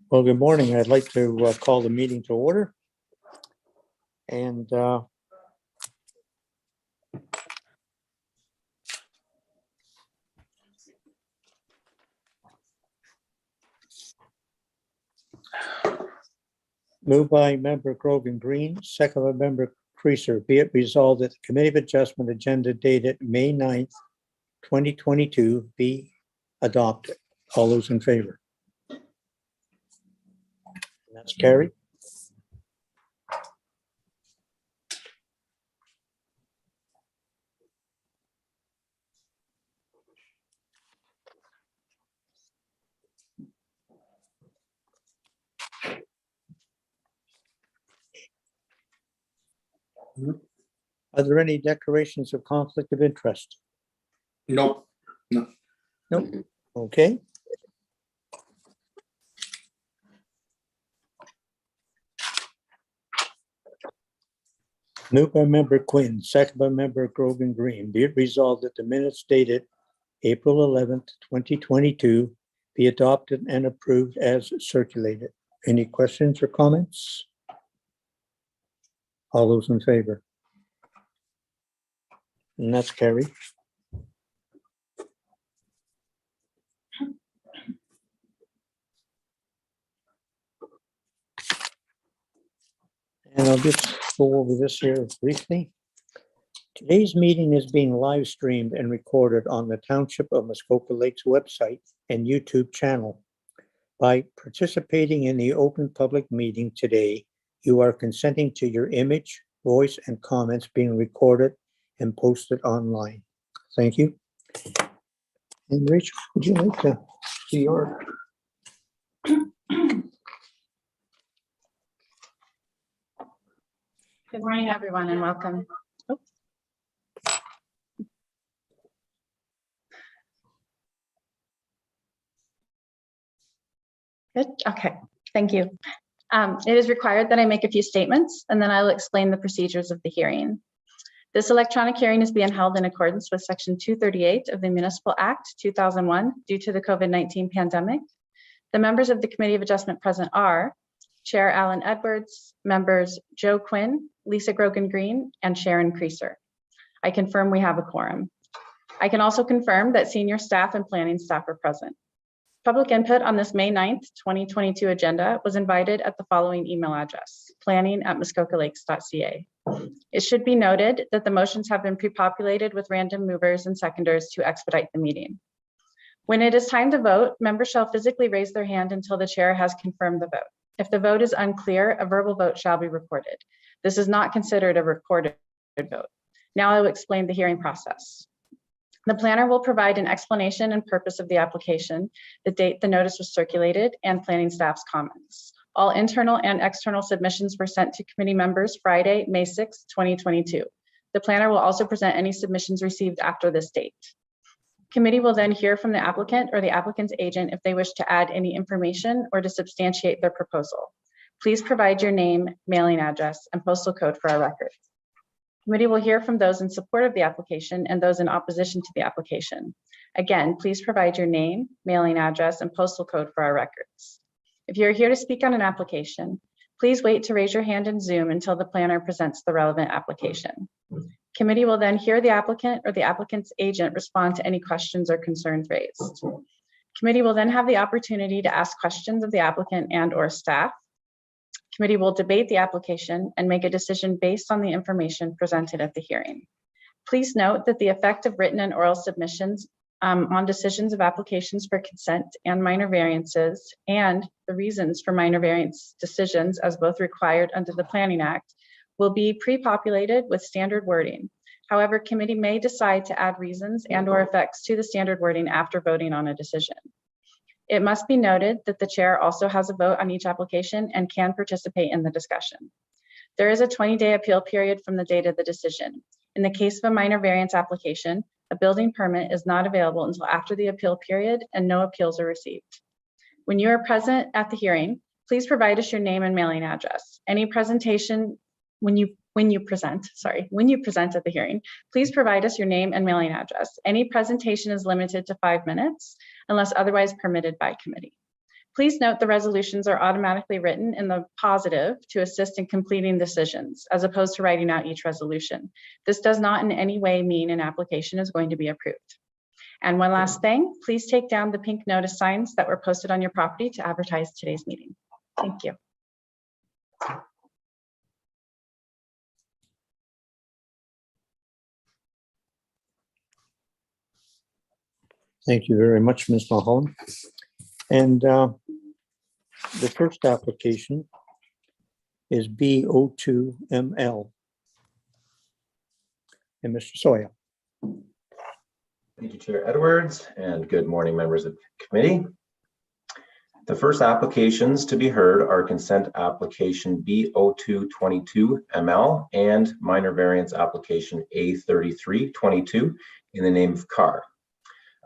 Well, good morning. I'd like to call the meeting to order. And moved by member Grogan Green, second by member Creager. Be it resolved that the Committee of Adjustment agenda dated May 9th, 2022 be adopted. All those in favor? And that's carried. Are there any declarations of conflict of interest? Nope. No. Nope. Okay. Moved by member Quinn, second by member Grogan Green. Be it resolved that the minutes dated April 11th, 2022 be adopted and approved as circulated. Any questions or comments? All those in favor? And that's carried. And I'll just go over this here briefly. Today's meeting is being live streamed and recorded on the Township of Muskoka Lakes website and YouTube channel. By participating in the open public meeting today, you are consenting to your image, voice, and comments being recorded and posted online. Thank you. And Rachel, would you like to see your? Good morning, everyone, and welcome. Good. Okay. Thank you. It is required that I make a few statements, and then I will explain the procedures of the hearing. This electronic hearing is being held in accordance with Section 238 of the Municipal Act 2001 due to the COVID-19 pandemic. The members of the Committee of Adjustment present are Chair Alan Edwards, members Joe Quinn, Lisa Grogan Green, and Sharon Creaser. I confirm we have a quorum. I can also confirm that senior staff and planning staff are present. Public input on this May 9th, 2022 agenda was invited at the following email address, planning@muskokalakes.ca. It should be noted that the motions have been pre-populated with random movers and seconders to expedite the meeting. When it is time to vote, members shall physically raise their hand until the chair has confirmed the vote. If the vote is unclear, a verbal vote shall be recorded. This is not considered a recorded vote. Now I will explain the hearing process. The planner will provide an explanation and purpose of the application, the date the notice was circulated, and planning staff's comments. All internal and external submissions were sent to committee members Friday, May 6, 2022. The planner will also present any submissions received after this date. Committee will then hear from the applicant or the applicant's agent if they wish to add any information or to substantiate their proposal. Please provide your name, mailing address, and postal code for our records. Committee will hear from those in support of the application and those in opposition to the application. Again, please provide your name, mailing address, and postal code for our records. If you're here to speak on an application, please wait to raise your hand in Zoom until the planner presents the relevant application. Committee will then hear the applicant or the applicant's agent respond to any questions or concerns raised. Committee will then have the opportunity to ask questions of the applicant and/or staff. Committee will debate the application and make a decision based on the information presented at the hearing. Please note that the effect of written and oral submissions on decisions of applications for consent and minor variances and the reasons for minor variance decisions as both required under the Planning Act will be pre-populated with standard wording. However, committee may decide to add reasons and/or effects to the standard wording after voting on a decision. It must be noted that the chair also has a vote on each application and can participate in the discussion. There is a 20-day appeal period from the date of the decision. In the case of a minor variance application, a building permit is not available until after the appeal period and no appeals are received. When you are present at the hearing, please provide us your name and mailing address. When you when you present at the hearing, please provide us your name and mailing address. Any presentation is limited to 5 minutes unless otherwise permitted by committee. Please note the resolutions are automatically written in the positive to assist in completing decisions, as opposed to writing out each resolution. This does not in any way mean an application is going to be approved. And one last thing, please take down the pink notice signs that were posted on your property to advertise today's meeting. Thank you. Thank you very much, Ms. Mulholland. And the first application is B02 ML. And Mr. Sawyer. Thank you, Chair Edwards, and good morning, members of the committee. The first applications to be heard are consent application B0222 ML and minor variance application A3322 in the name of Carr.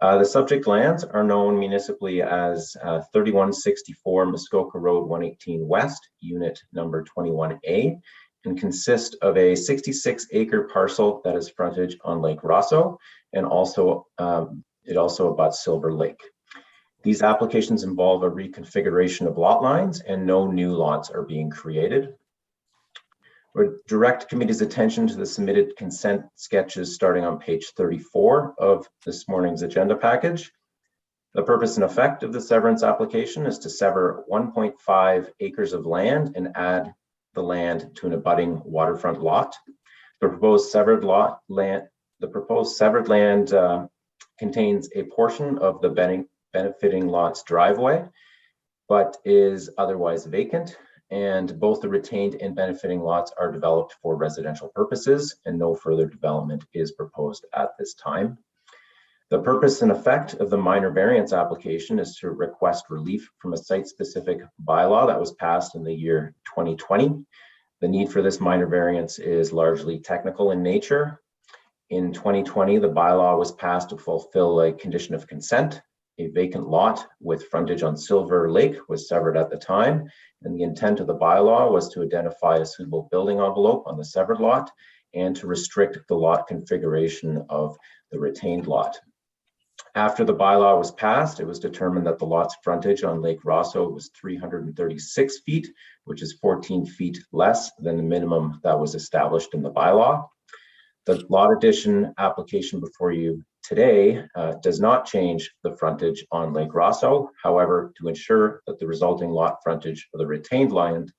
The subject lands are known municipally as 3164 Muskoka Road 118 West, unit number 21A, and consist of a 66-acre parcel that is frontage on Lake Rosso, and also it also abuts Silver Lake. These applications involve a reconfiguration of lot lines, and no new lots are being created. We direct committee's attention to the submitted consent sketches starting on page 34 of this morning's agenda package. The purpose and effect of the severance application is to sever 1.5 acres of land and add the land to an abutting waterfront lot. The proposed severed land contains a portion of the benefiting lot's driveway, but is otherwise vacant. And both the retained and benefiting lots are developed for residential purposes, and no further development is proposed at this time. The purpose and effect of the minor variance application is to request relief from a site-specific bylaw that was passed in the year 2020. The need for this minor variance is largely technical in nature. In 2020, the bylaw was passed to fulfill a condition of consent. A vacant lot with frontage on Silver Lake was severed at the time, and the intent of the bylaw was to identify a suitable building envelope on the severed lot and to restrict the lot configuration of the retained lot. After the bylaw was passed, it was determined that the lot's frontage on Lake Rosso was 336 feet, which is 14 feet less than the minimum that was established in the bylaw. The lot addition application before you today does not change the frontage on Lake Rosso. However, to ensure that the resulting lot frontage for the retained land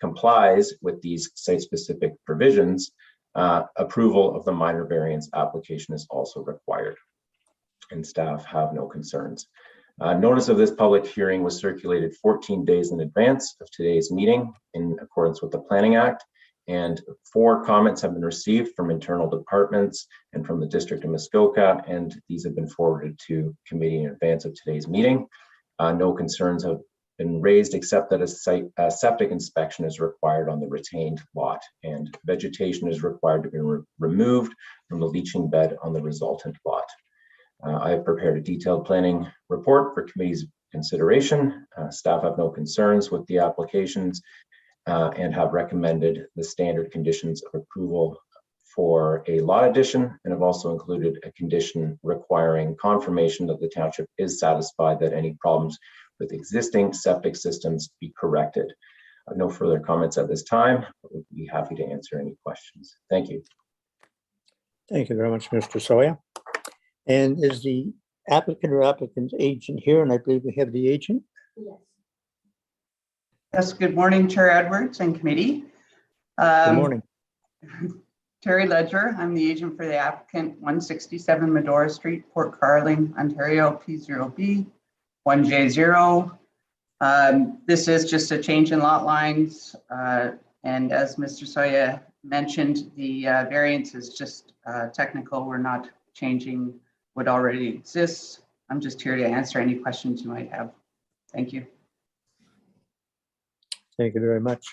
complies with these site-specific provisions, approval of the minor variance application is also required, and staff have no concerns. Notice of this public hearing was circulated 14 days in advance of today's meeting in accordance with the Planning Act, and 4 comments have been received from internal departments and from the District of Muskoka, and these have been forwarded to committee in advance of today's meeting. No concerns have been raised except that a septic inspection is required on the retained lot, and vegetation is required to be removed from the leaching bed on the resultant lot. I have prepared a detailed planning report for committee's consideration. Staff have no concerns with the applications and have recommended the standard conditions of approval for a lot addition, and have also included a condition requiring confirmation that the township is satisfied that any problems with existing septic systems be corrected. I have no further comments at this time, but would be happy to answer any questions. Thank you. Thank you very much, Mr. Sawyer. And is the applicant or applicant's agent here? And I believe we have the agent. Yes. Yes, good morning, Chair Edwards and committee. Good morning. Terry Ledger, I'm the agent for the applicant, 167 Medora Street, Port Carling, Ontario, P0B 1J0. This is just a change in lot lines. And as Mr. Sawyer mentioned, the variance is just technical. We're not changing what already exists. I'm just here to answer any questions you might have. Thank you. Thank you very much.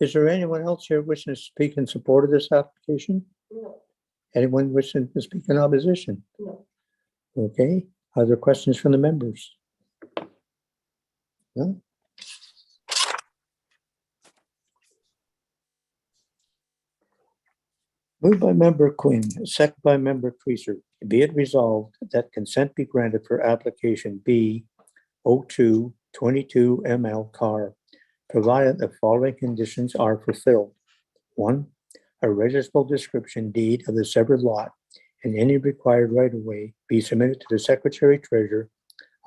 Is there anyone else here wishing to speak in support of this application? No. Anyone wishing to speak in opposition? No. Okay. Are there questions from the members? No? Moved by member Quinn, second by member Creaser. Be it resolved that consent be granted for application B0222 ML Carr, provided the following conditions are fulfilled. 1, a registrable description deed of the severed lot and any required right-of-way be submitted to the Secretary Treasurer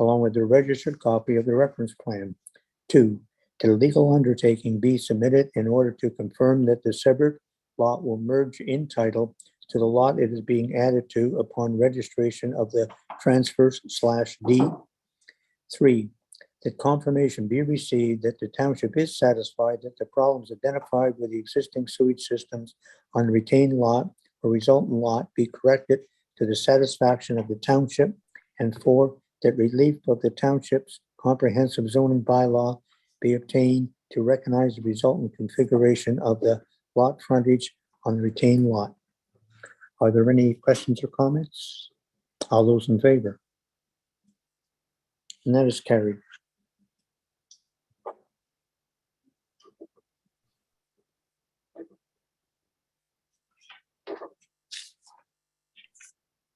along with the registered copy of the reference plan. 2, that a legal undertaking be submitted in order to confirm that the severed lot will merge in title to the lot it is being added to upon registration of the transfers/deed. 3, that confirmation be received that the township is satisfied that the problems identified with the existing sewage systems on the retained lot or resultant lot be corrected to the satisfaction of the township. And 4, that relief of the township's comprehensive zoning bylaw be obtained to recognize the resultant configuration of the lot frontage on the retained lot. Are there any questions or comments? All those in favor? And that is carried.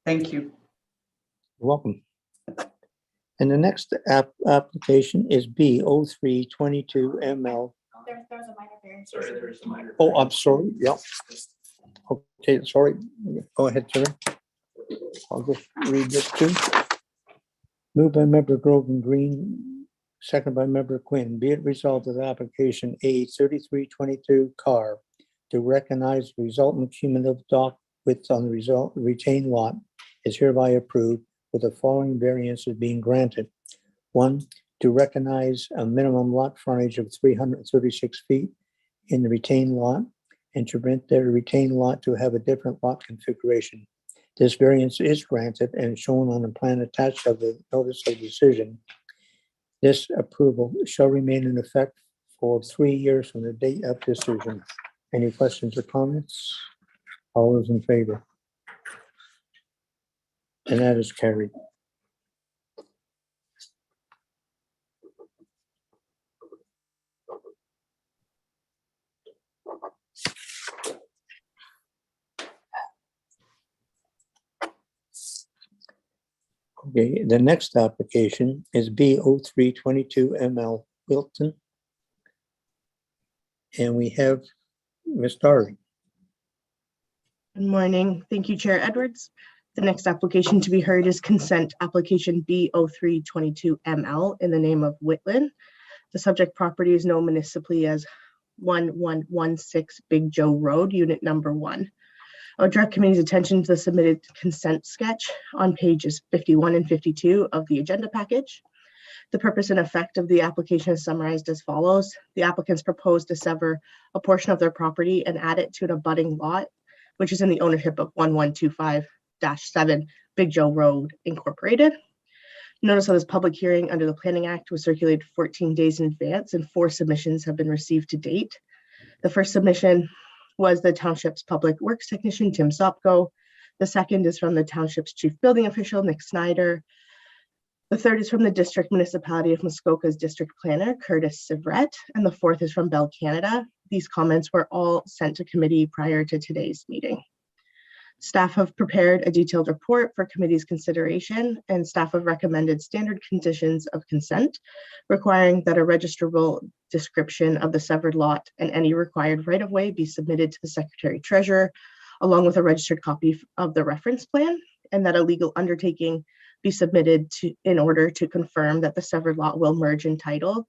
Thank you. You're welcome. And the next application is B0322 ML. There was a minor variance. Sorry, there is a minor. Oh, I'm sorry. Yep. Okay, sorry. Go ahead, Terry. I'll just read this too. Moved by member Groveland Green, second by member Quinn. Be it resolved that application A3322 Carr to recognize resultant cumulative dock width on the retained lot is hereby approved with the following variances being granted. 1, to recognize a minimum lot frontage of 336 feet in the retained lot and to rent their retained lot to have a different lot configuration. This variance is granted and shown on the plan attached of the notice of decision. This approval shall remain in effect for 3 years from the date of decision. Any questions or comments? All those in favor? And that is carried. Okay, the next application is B0322 ML Wittlin. And we have Ms. Darling. Good morning. Thank you, Chair Edwards. The next application to be heard is consent application B0322 ML in the name of Wittlin. The subject property is known municipally as 1116 Big Joe Road, unit number 1. I would direct committee's attention to the submitted consent sketch on pages 51 and 52 of the agenda package. The purpose and effect of the application is summarized as follows. The applicants propose to sever a portion of their property and add it to an abutting lot, which is in the ownership of 1125-7 Big Joe Road Incorporated. Notice of this public hearing under the Planning Act was circulated 14 days in advance and 4 submissions have been received to date. The first submission was the Township's Public Works Technician, Tim Sopko. The second is from the Township's Chief Building Official, Nick Snyder. The third is from the District Municipality of Muskoka's District Planner, Curtis Sivret. And the fourth is from Bell Canada. These comments were all sent to committee prior to today's meeting. Staff have prepared a detailed report for committee's consideration, and staff have recommended standard conditions of consent, requiring that a registrable description of the severed lot and any required right-of-way be submitted to the Secretary Treasurer, along with a registered copy of the reference plan, and that a legal undertaking be submitted in order to confirm that the severed lot will merge in title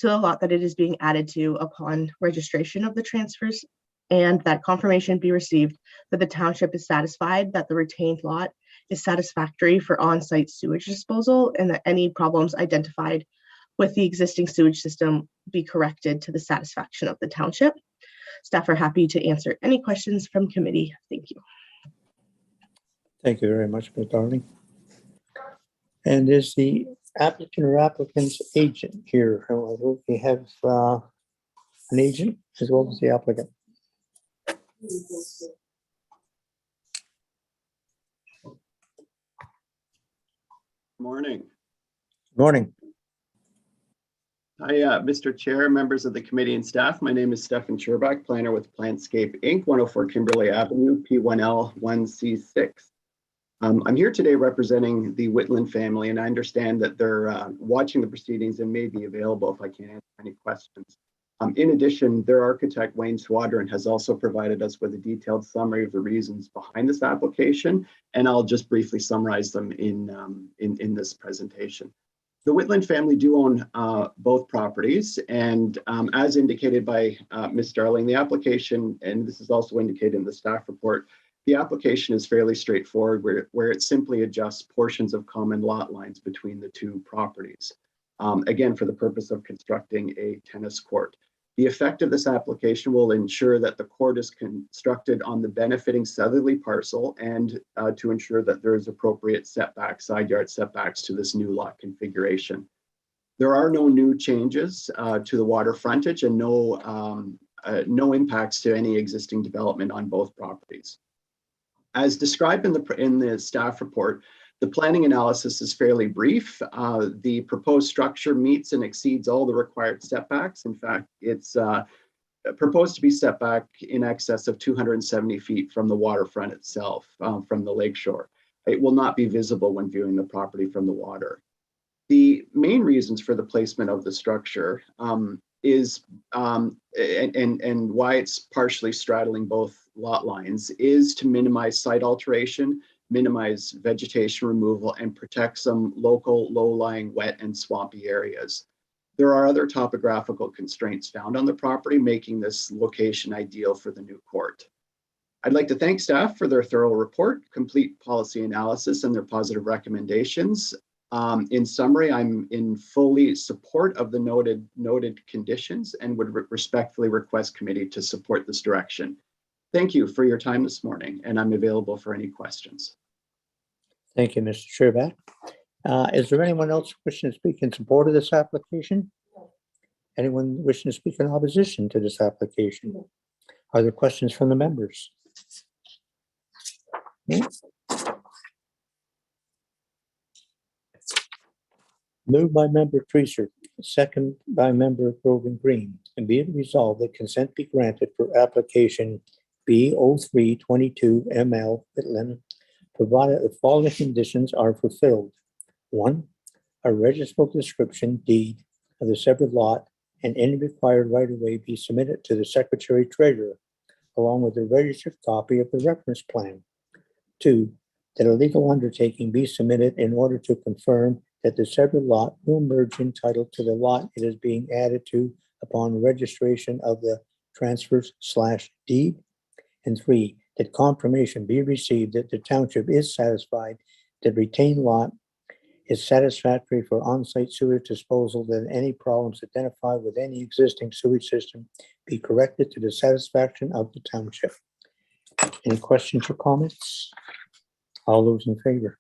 to the lot that it is being added to upon registration of the transfers, and that confirmation be received that the township is satisfied that the retained lot is satisfactory for on-site sewage disposal and that any problems identified with the existing sewage system be corrected to the satisfaction of the township. Staff are happy to answer any questions from committee. Thank you. Thank you very much, Ms. Darling. And is the applicant or applicant's agent here? We have an agent as well as the applicant. Morning. Morning. Hi, Mr. Chair, members of the committee and staff. My name is Stefan Cherbach, planner with Plantscape Inc., 104 Kimberley Avenue, P1L 1C6. I'm here today representing the Wittlin family, and I understand that they're watching the proceedings and may be available if I can answer any questions. In addition, their architect, Wayne Swadron, has also provided us with a detailed summary of the reasons behind this application, and I'll just briefly summarize them in this presentation. The Wittlin family do own both properties, and as indicated by Ms. Darling, the application, and this is also indicated in the staff report, the application is fairly straightforward, where it simply adjusts portions of common lot lines between the two properties, again, for the purpose of constructing a tennis court. The effect of this application will ensure that the court is constructed on the benefiting southerly parcel and to ensure that there is appropriate setbacks, side yard setbacks to this new lot configuration. There are no new changes to the water frontage and no impacts to any existing development on both properties. As described in the staff report, the planning analysis is fairly brief. The proposed structure meets and exceeds all the required setbacks. In fact, it's proposed to be set back in excess of 270 feet from the waterfront itself, from the lakeshore. It will not be visible when viewing the property from the water. The main reasons for the placement of the structure is, and why it's partially straddling both lot lines, is to minimize site alteration, minimize vegetation removal, and protect some local low-lying wet and swampy areas. There are other topographical constraints found on the property, making this location ideal for the new court. I'd like to thank staff for their thorough report, complete policy analysis, and their positive recommendations. In summary, I'm in fully support of the noted conditions and would respectfully request committee to support this direction. Thank you for your time this morning, and I'm available for any questions. Thank you, Mr. Cherbach. Is there anyone else wishing to speak in support of this application? Anyone wishing to speak in opposition to this application? Are there questions from the members? Moved by member Treacer, second by member Grogan Green, and be it resolved that consent be granted for application B0322 ML Franklin, provided the following conditions are fulfilled. 1, a registrable description deed of the severed lot and any required right-of-way be submitted to the Secretary Treasurer, along with a registered copy of the reference plan. 2, that a legal undertaking be submitted in order to confirm that the severed lot will merge in title to the lot it is being added to upon registration of the transfers/deed. And 3, that confirmation be received that the township is satisfied that retained lot is satisfactory for on-site sewage disposal, that any problems identified with any existing sewage system be corrected to the satisfaction of the township. Any questions or comments? All those in favor?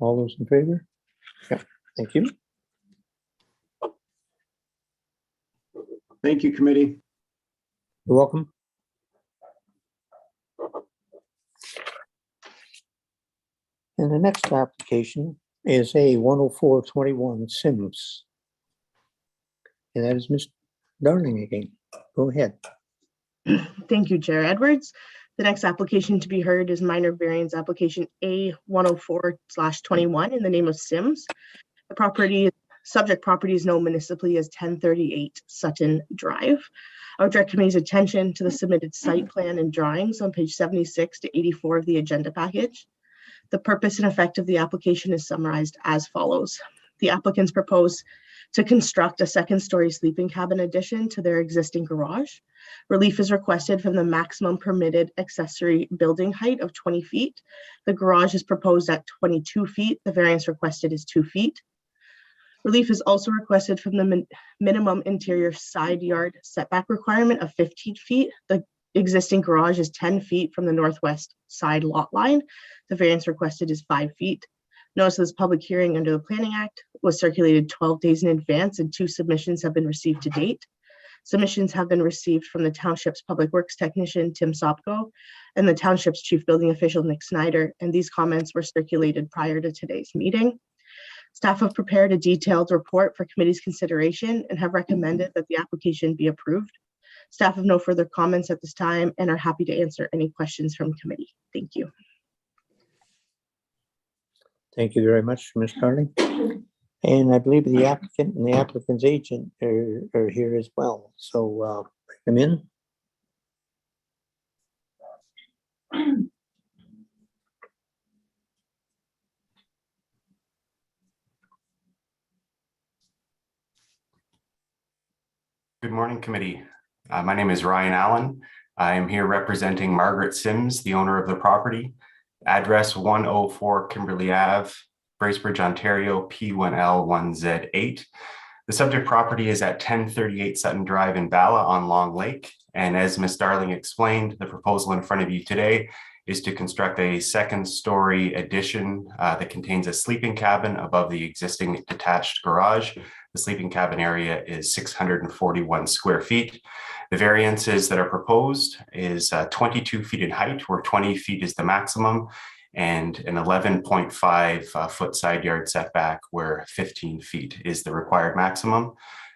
All those in favor? Yeah, thank you. Thank you, committee. You're welcome. And the next application is a 10421 Sims. And that is Ms. Darling again. Go ahead. Thank you, Chair Edwards. The next application to be heard is minor variance application A104/21 in the name of Sims. The subject property is known municipally as 1038 Sutton Drive. I would direct committee's attention to the submitted site plan and drawings on page 76 to 84 of the agenda package. The purpose and effect of the application is summarized as follows. The applicants propose to construct a second-story sleeping cabin addition to their existing garage. Relief is requested from the maximum permitted accessory building height of 20 feet. The garage is proposed at 22 feet. The variance requested is 2 feet. Relief is also requested from the minimum interior side yard setback requirement of 15 feet. The existing garage is 10 feet from the northwest side lot line. The variance requested is 5 feet. Notice of this public hearing under the Planning Act was circulated 12 days in advance, and 2 submissions have been received to date. Submissions have been received from the Township's Public Works Technician, Tim Sopko, and the Township's Chief Building Official, Nick Snyder, and these comments were circulated prior to today's meeting. Staff have prepared a detailed report for committee's consideration and have recommended that the application be approved. Staff have no further comments at this time and are happy to answer any questions from committee. Thank you. Thank you very much, Ms. Carling. And I believe the applicant and the applicant's agent are here as well. So bring them in. Good morning, committee. My name is Ryan Allen. I am here representing Margaret Sims, the owner of the property. Address 104 Kimberley Ave, Bracebridge, Ontario, P1L1Z8. The subject property is at 1038 Sutton Drive in Bala on Long Lake. And as Ms. Darling explained, the proposal in front of you today is to construct a second-story addition that contains a sleeping cabin above the existing detached garage. The sleeping cabin area is 641 square feet. The variances that are proposed is 22 feet in height, where 20 feet is the maximum, and an 11.5 foot side yard setback, where 15 feet is the required maximum.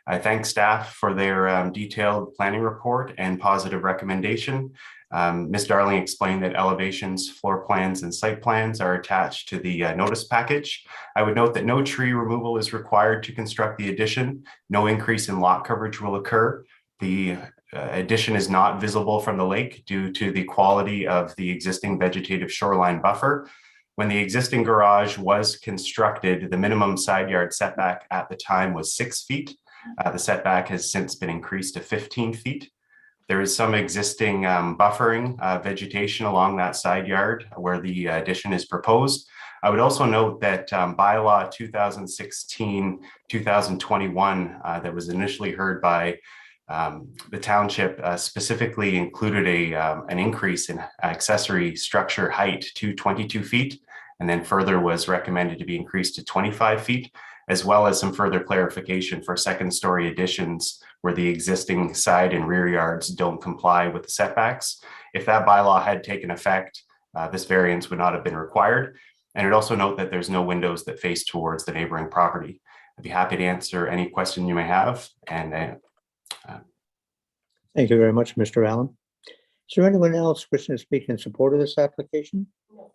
I thank staff for their detailed planning report and positive recommendation. Ms. Darling explained that elevations, floor plans, and site plans are attached to the notice package. I would note that no tree removal is required to construct the addition. No increase in lot coverage will occur. The addition is not visible from the lake due to the quality of the existing vegetative shoreline buffer. When the existing garage was constructed, the minimum side yard setback at the time was 6 feet. The setback has since been increased to 15 feet. There is some existing buffering vegetation along that side yard where the addition is proposed. I would also note that bylaw 2016-2021 that was initially heard by the township specifically included an increase in accessory structure height to 22 feet, and then further was recommended to be increased to 25 feet, as well as some further clarification for second-story additions where the existing side and rear yards don't comply with the setbacks. If that bylaw had taken effect, this variance would not have been required. And I'd also note that there's no windows that face towards the neighboring property. I'd be happy to answer any question you may have. And Thank you very much, Mr. Allen. Is there anyone else wishing to speak in support of this application? No.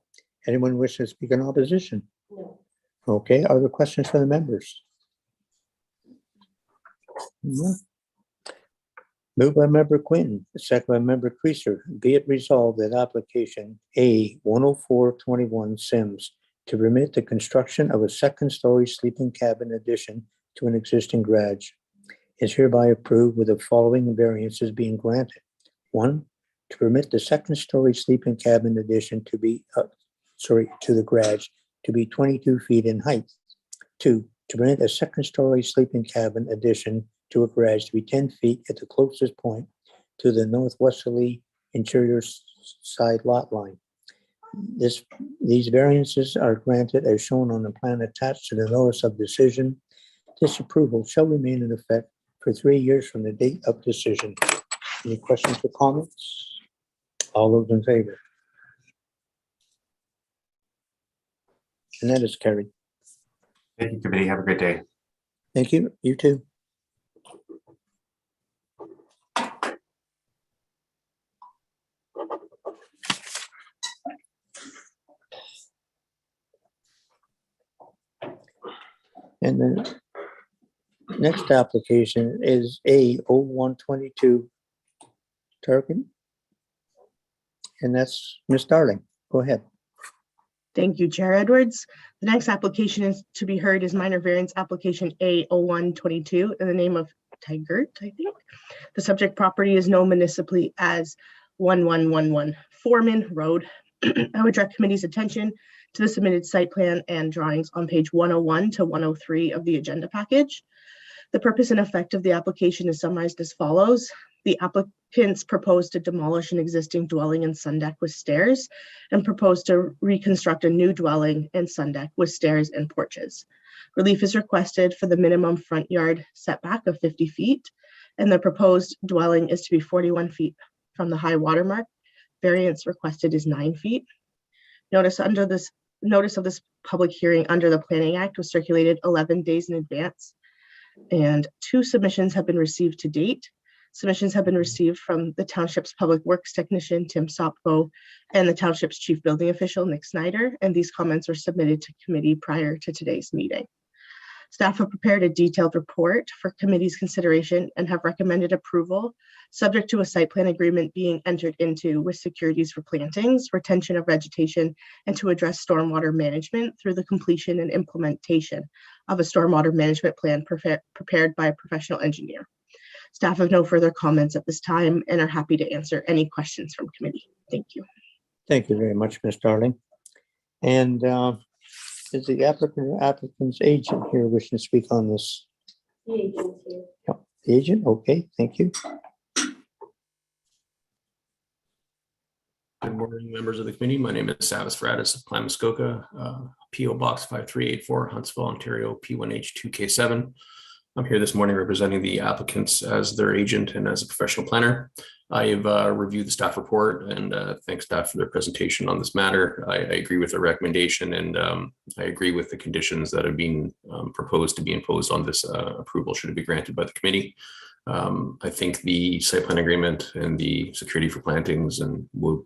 Anyone wishing to speak in opposition? No. Okay, are there questions from the members? No. Moved by member Quinn, second by member Creager. Be it resolved that application A10421 Sims to permit the construction of a second-story sleeping cabin addition to an existing garage is hereby approved with the following variances being granted. 1, to permit the second-story sleeping cabin addition to be, to the garage to be 22 feet in height. 2, to permit a second-story sleeping cabin addition to a garage to be 10 feet at the closest point to the northwesterly interior side lot line. These variances are granted as shown on the plan attached to the notice of decision. This approval shall remain in effect for 3 years from the date of decision. Any questions or comments? All those in favor? And that is carried. thank you, committee. Have a great day. Thank you. You too. And the next application is A0122 Turkin. And that's Ms. Darling. Go ahead. Thank you, Chair Edwards. The next application is to be heard is minor variance application A0122 in the name of Tigert, I think. The subject property is known municipally as 1111 Foreman Road. I would direct committee's attention to the submitted site plan and drawings on page 101 to 103 of the agenda package. The purpose and effect of the application is summarized as follows. The applicants propose to demolish an existing dwelling and sun deck with stairs and propose to reconstruct a new dwelling and sun deck with stairs and porches. Relief is requested for the minimum front yard setback of 50 feet, and the proposed dwelling is to be 41 feet from the high water mark. Variance requested is 9 feet. Notice under this notice of this public hearing under the Planning Act was circulated 11 days in advance, and 2 submissions have been received to date. Submissions have been received from the Township's Public Works Technician, Tim Sopko, and the Township's Chief Building Official, Nick Snyder, and these comments were submitted to committee prior to today's meeting. Staff have prepared a detailed report for committee's consideration and have recommended approval, subject to a site plan agreement being entered into with securities for plantings, retention of vegetation, and to address stormwater management through the completion and implementation of a stormwater management plan prepared by a professional engineer. Staff have no further comments at this time and are happy to answer any questions from committee. Thank you. Thank you very much, Ms. Darling. And is the applicant's agent here wishing to speak on this? The agent's here. Yep, the agent, okay, thank you. Good morning, members of the committee. My name is Savis Fratis of Plan Muskoka, PO Box 5384, Huntsville, Ontario, P1H2K7. I'm here this morning representing the applicants as their agent and as a professional planner. I've reviewed the staff report and thank staff for their presentation on this matter. I agree with the recommendation and I agree with the conditions that have been proposed to be imposed on this approval should it be granted by the committee. I think the site plan agreement and the security for plantings and would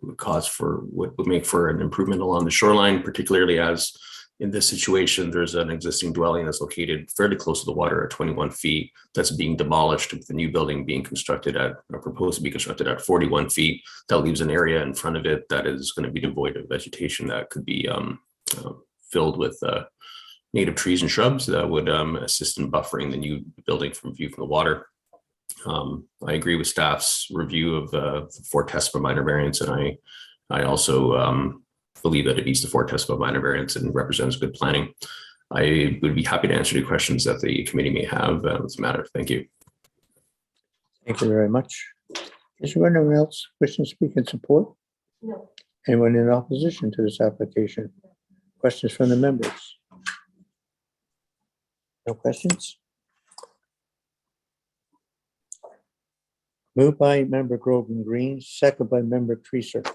make for an improvement along the shoreline, particularly as in this situation, there's an existing dwelling that's located fairly close to the water at 21 feet that's being demolished with the new building being constructed at, or proposed to be constructed at 41 feet. That leaves an area in front of it that is going to be devoid of vegetation that could be filled with native trees and shrubs that would assist in buffering the new building from view from the water. I agree with staff's review of the 4 tests for minor variance, and I also believe that it meets the 4 tests for minor variance and represents good planning. I would be happy to answer any questions that the committee may have on this matter. Thank you. Thank you very much. Is there anyone else wishing to speak in support? No. Anyone in opposition to this application? Questions from the members? No questions? Moved by member Grogan Green, second by member Treacer.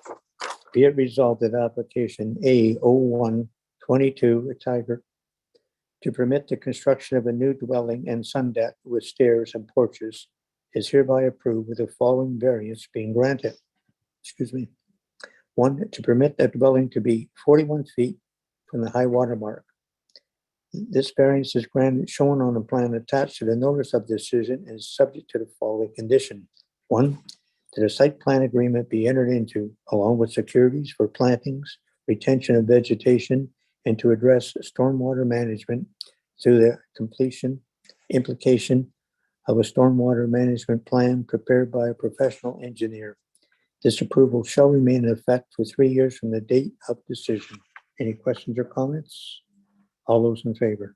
Be it resolved that application A0122 Tiger to permit the construction of a new dwelling and sun deck with stairs and porches is hereby approved with the following variance being granted. Excuse me. 1, to permit that dwelling to be 41 feet from the high water mark. This variance is granted shown on the plan attached to the notice of decision and is subject to the following condition. 1, that a site plan agreement be entered into along with securities for plantings, retention of vegetation, and to address stormwater management through the implication of a stormwater management plan prepared by a professional engineer. This approval shall remain in effect for 3 years from the date of decision. Any questions or comments? All those in favor?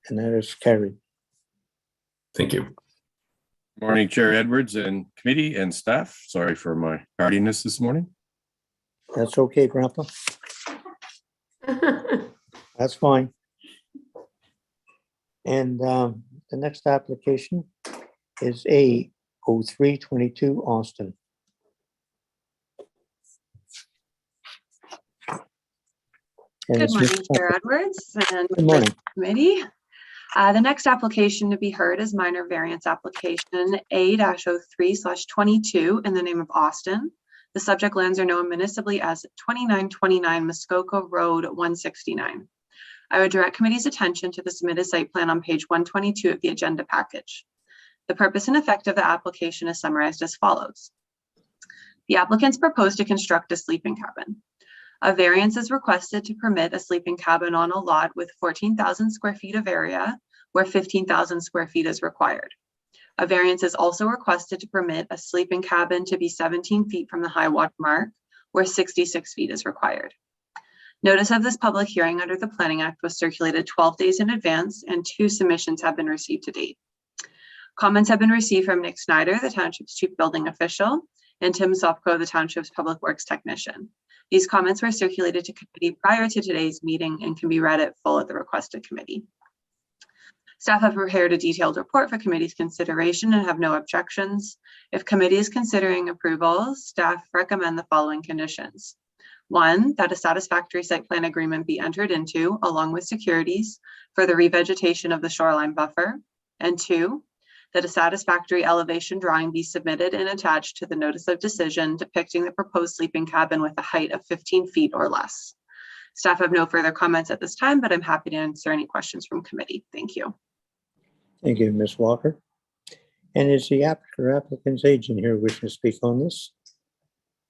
And that is carried. Thank you. Morning, Chair Edwards and committee and staff. Sorry for my tardiness this morning. That's okay, Grandpa. That's fine. And the next application is A0322 Austin. And Good it's morning, Ms. Chair Edwards and Good morning. committee. The next application to be heard is minor variance application A-03/22 in the name of Austin. The subject lands are known municipally as 2929 Muskoka Road 169. I would direct committee's attention to the submitted site plan on page 122 of the agenda package. The purpose and effect of the application is summarized as follows. The applicants propose to construct a sleeping cabin. A variance is requested to permit a sleeping cabin on a lot with 14,000 square feet of area where 15,000 square feet is required. A variance is also requested to permit a sleeping cabin to be 17 feet from the high water mark where 66 feet is required. Notice of this public hearing under the Planning Act was circulated 12 days in advance and 2 submissions have been received to date. Comments have been received from Nick Snyder, the Township's Chief Building Official, and Tim Sopko, the Township's Public Works Technician. These comments were circulated to committee prior to today's meeting and can be read at full at the request of committee. Staff have prepared a detailed report for committee's consideration and have no objections. If committee is considering approval, staff recommend the following conditions. One, that a satisfactory site plan agreement be entered into along with securities for the revegetation of the shoreline buffer. And two, that a satisfactory elevation drawing be submitted and attached to the notice of decision depicting the proposed sleeping cabin with a height of 15 feet or less. Staff have no further comments at this time, but I'm happy to answer any questions from committee. Thank you. Thank you, Ms. Walker. And is the applicant's agent here wishing to speak on this?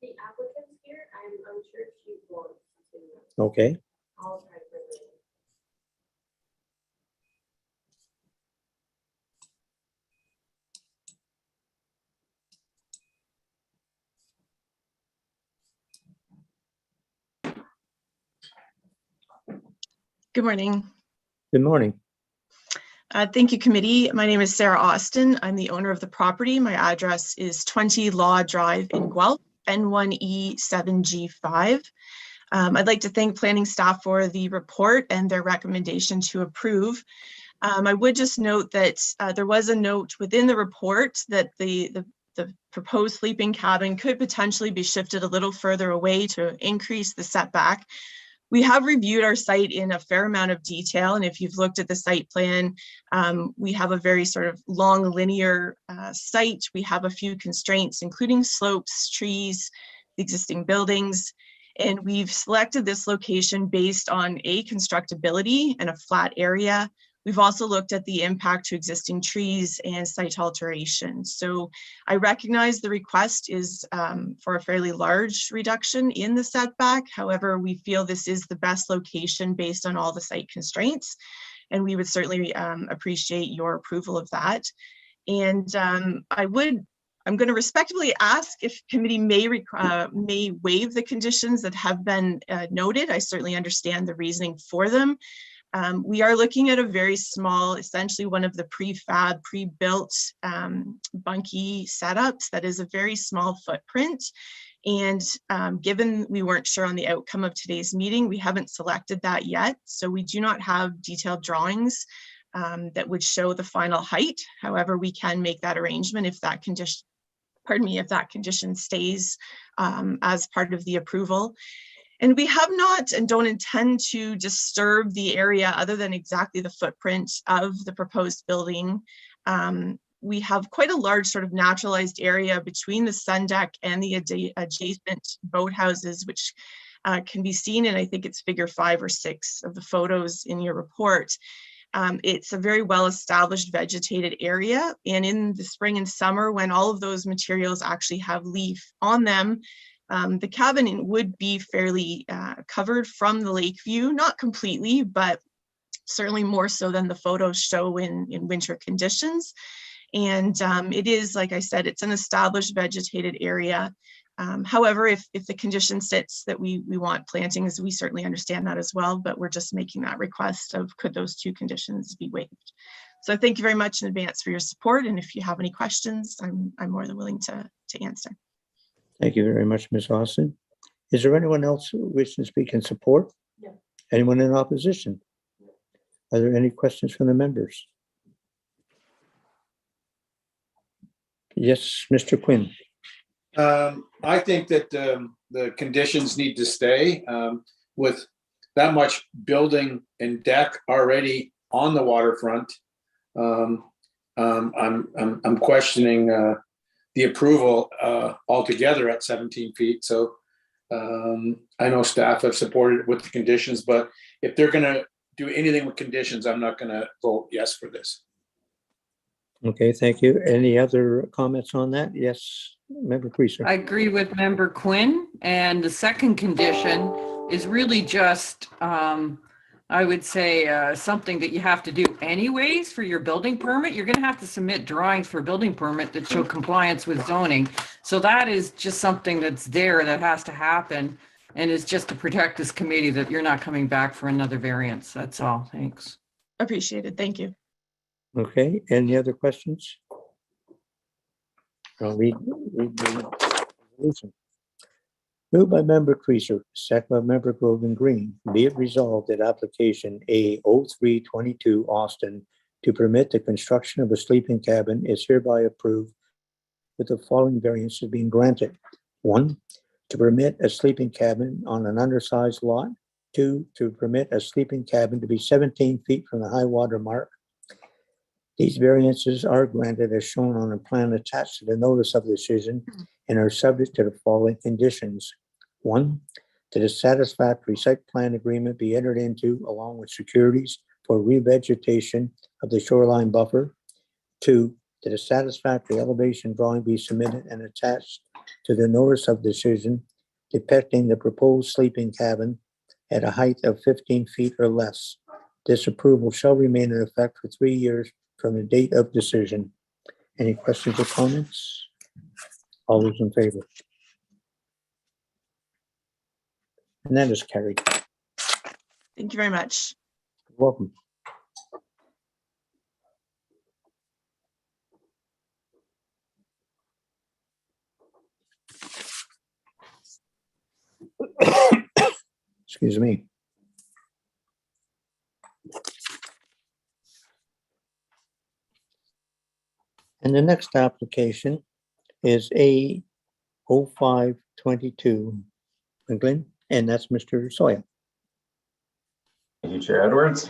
The applicant's here, I'm unsure if she wants to. Okay, I'll try to bring her in. Good morning. good morning. Thank you, committee. My name is Sarah Austin. I'm the owner of the property. My address is 20 Law Drive in Guelph, N1E7G5. I'd like to thank planning staff for the report and their recommendation to approve. I would just note that there was a note within the report that the proposed sleeping cabin could potentially be shifted a little further away to increase the setback. We have reviewed our site in a fair amount of detail, and if you've looked at the site plan, we have a very sort of long linear site. We have a few constraints, including slopes, trees, existing buildings, and we've selected this location based on constructability and a flat area. We've also looked at the impact to existing trees and site alteration. So I recognize the request is for a fairly large reduction in the setback. However, we feel this is the best location based on all the site constraints, and we would certainly appreciate your approval of that. And I'm going to respectfully ask if committee may waive the conditions that have been noted. I certainly understand the reasoning for them. We are looking at a very small, essentially one of the prefab, pre-built bunkie setups that is a very small footprint. And given we weren't sure on the outcome of today's meeting, we haven't selected that yet. So we do not have detailed drawings that would show the final height. However, we can make that arrangement if that condition, if that condition stays as part of the approval. And we have not and don't intend to disturb the area other than exactly the footprint of the proposed building. We have quite a large sort of naturalized area between the sun deck and the adjacent boathouses, which can be seen in, I think it's figure 5 or 6 of the photos in your report. It's a very well-established vegetated area. And in the spring and summer, when all of those materials actually have leaf on them, the cabin would be fairly covered from the lake view, not completely, but certainly more so than the photos show in winter conditions. And it is, like I said, it's an established vegetated area. However, if the condition sits that we want plantings, we certainly understand that as well, but we're just making that request of could those 2 conditions be waived. So thank you very much in advance for your support. And if you have any questions, I'm more than willing to answer. Thank you very much, Ms. Austin. Is there anyone else who wishes to speak in support? No. Anyone in opposition? Are there any questions from the members? Yes, Mr. Quinn. I think that the conditions need to stay with that much building and deck already on the waterfront. I'm questioning the approval altogether at 17 feet. So I know staff have supported it with the conditions, but if they're going to do anything with conditions, I'm not going to vote yes for this. Okay, thank you. Any other comments on that? Yes, Member Creaser. I agree with Member Quinn. And the second condition is really just, I would say, something that you have to do anyways for your building permit. You're going to have to submit drawings for a building permit that show compliance with zoning. So that is just something that's there that has to happen. And it's just to protect this committee that you're not coming back for another variance. That's all. Thanks. Appreciated. Thank you. Okay, any other questions? I'll read the resolution. Moved by Member Creaser, second by Member Grogan Green. Be it resolved that application A0322 Austin to permit the construction of a sleeping cabin is hereby approved with the following variances being granted. 1, to permit a sleeping cabin on an undersized lot. 2, to permit a sleeping cabin to be 17 feet from the high water mark. These variances are granted as shown on a plan attached to the notice of decision and are subject to the following conditions. 1, that a satisfactory site plan agreement be entered into along with securities for revegetation of the shoreline buffer. 2, that a satisfactory elevation drawing be submitted and attached to the notice of decision depicting the proposed sleeping cabin at a height of 15 feet or less. This approval shall remain in effect for 3 years from the date of decision. Any questions or comments? All those in favor? And that is carried. Thank you very much. Welcome. Excuse me. And the next application is A0522 Maglin, and that's Mr. Sawyer. Thank you, Chair Edwards.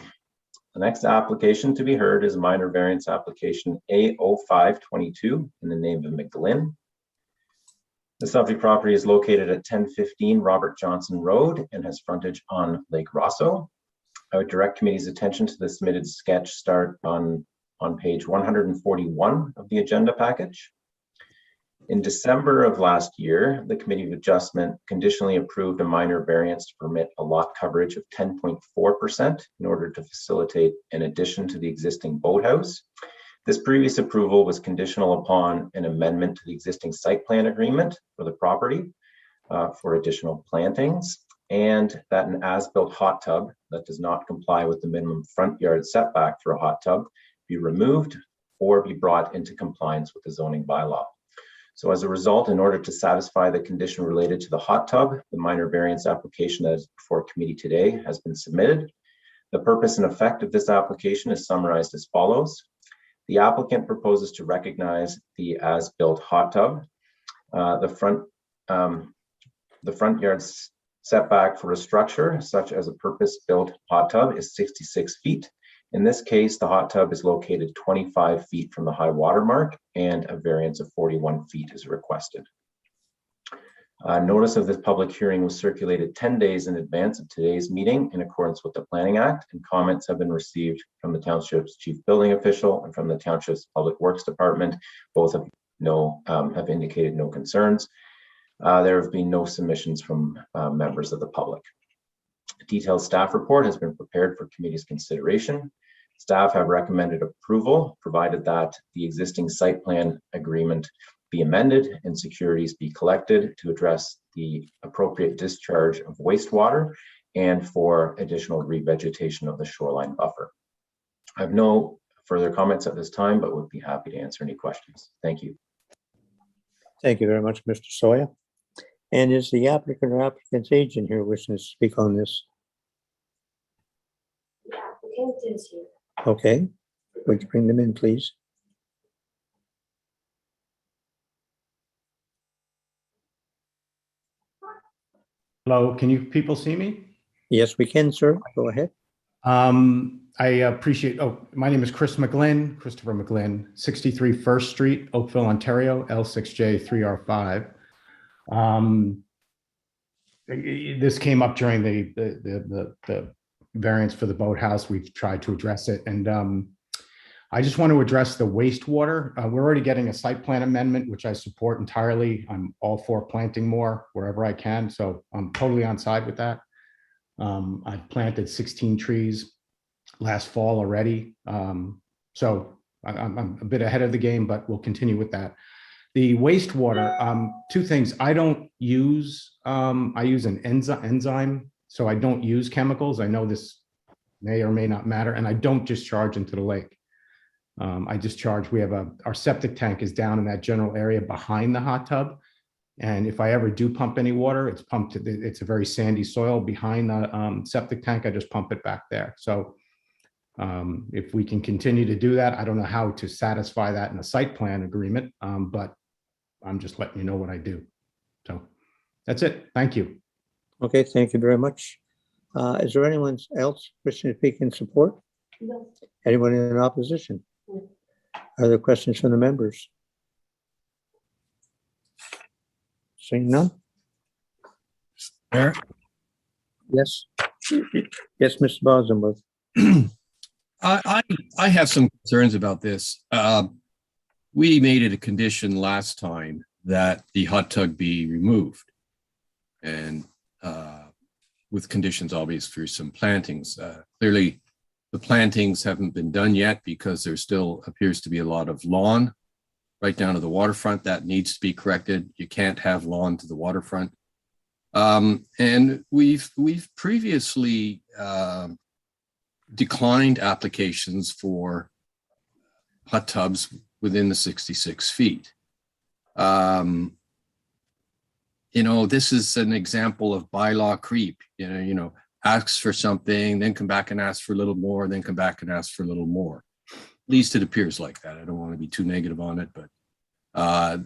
The next application to be heard is minor variance application A0522 in the name of Maglin. The subject property is located at 1015 Robert Johnson Road and has frontage on Lake Rosso. I would direct committee's attention to the submitted sketch start on page 141 of the agenda package. In December of last year, the Committee of Adjustment conditionally approved a minor variance to permit a lot coverage of 10.4% in order to facilitate an addition to the existing boathouse. This previous approval was conditional upon an amendment to the existing site plan agreement for the property for additional plantings, and that an as-built hot tub that does not comply with the minimum front yard setback for a hot tub be removed or be brought into compliance with the zoning bylaw. So as a result, in order to satisfy the condition related to the hot tub, the minor variance application that is before committee today has been submitted. The purpose and effect of this application is summarized as follows. The applicant proposes to recognize the as-built hot tub. The front yard setback for a structure such as a purpose-built hot tub is 66 feet. In this case, the hot tub is located 25 feet from the high water mark and a variance of 41 feet is requested. Notice of this public hearing was circulated 10 days in advance of today's meeting in accordance with the Planning Act, and comments have been received from the Township's Chief Building Official and from the Township's Public Works Department. Both have indicated no concerns. There have been no submissions from members of the public. A detailed staff report has been prepared for committee's consideration. Staff have recommended approval, provided that the existing site plan agreement be amended and securities be collected to address the appropriate discharge of wastewater and for additional revegetation of the shoreline buffer. I have no further comments at this time, but would be happy to answer any questions. Thank you. Thank you very much, Mr. Sawyer. And is the applicant or applicant's agent here wishing to speak on this? The applicant is here. Okay, would you bring them in, please? Hello, can you people see me? Yes, we can, sir. Go ahead. I appreciate, my name is Christopher McGlynn, 63 First Street, Oakville, Ontario, L6J3R5. This came up during the variance for the boathouse. We've tried to address it, and I just want to address the wastewater. We're already getting a site plan amendment, which I support entirely. I'm all for planting more wherever I can, so I'm totally on side with that. I planted 16 trees last fall already, so I'm a bit ahead of the game, but we'll continue with that. The wastewater, two things. I don't use, I use an enzyme, so I don't use chemicals. I know this may or may not matter, and I don't discharge into the lake. I discharge, our septic tank is down in that general area behind the hot tub. And if I ever do pump any water, it's pumped, it's a very sandy soil behind the septic tank. I just pump it back there. So if we can continue to do that, I don't know how to satisfy that in a site plan agreement, but I'm just letting you know what I do. So That's it. Thank you. Okay, thank you very much. Is there anyone else wishing to speak in support? No. Anyone in opposition? Are there questions from the members? Seeing none? Mayor? Yes. Yes, Mr. Bosworth. I have some concerns about this. We made it a condition last time that the hot tub be removed. And with conditions obvious for some plantings. Clearly, the plantings haven't been done yet because there still appears to be a lot of lawn right down to the waterfront. That needs to be corrected. You can't have lawn to the waterfront. And we've previously declined applications for hot tubs within the 66 feet. This is an example of bylaw creep. Asks for something, then come back and ask for a little more, then come back and ask for a little more. At least it appears like that. I don't want to be too negative on it, but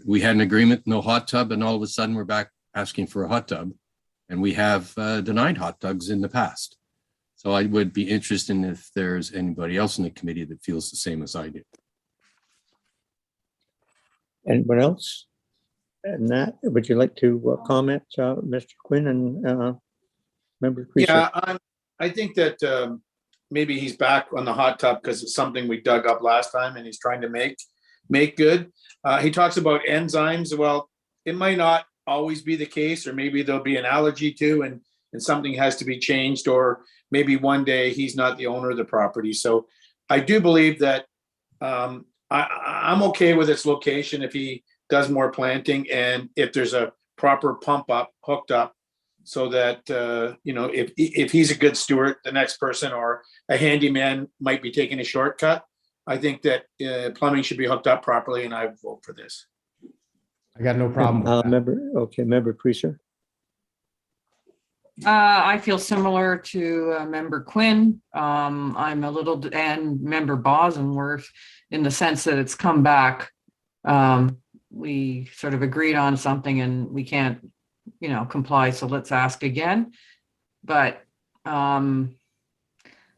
we had an agreement, no hot tub, and all of a sudden we're back asking for a hot tub, and we have denied hot tubs in the past. So I would be interested in if there's anybody else in the committee that feels the same as I do. Anyone else? And that, would you like to comment, Mr. Quinn and Member Creager? Yeah, I think that maybe he's back on the hot tub because it's something we dug up last time and he's trying to make good. He talks about enzymes. Well, it might not always be the case, or maybe there'll be an allergy to and something has to be changed, or maybe one day he's not the owner of the property. So I do believe that I'm okay with its location if he does more planting and if there's a proper pump up hooked up so that, if he's a good steward, the next person or a handyman might be taking a shortcut. I think that plumbing should be hooked up properly, and I vote for this. I got no problem with that. Member Creaser. I feel similar to Member Quinn. I'm a little, and Member Bosworth, in the sense that it's come back. We sort of agreed on something and we can't, comply. So let's ask again. But there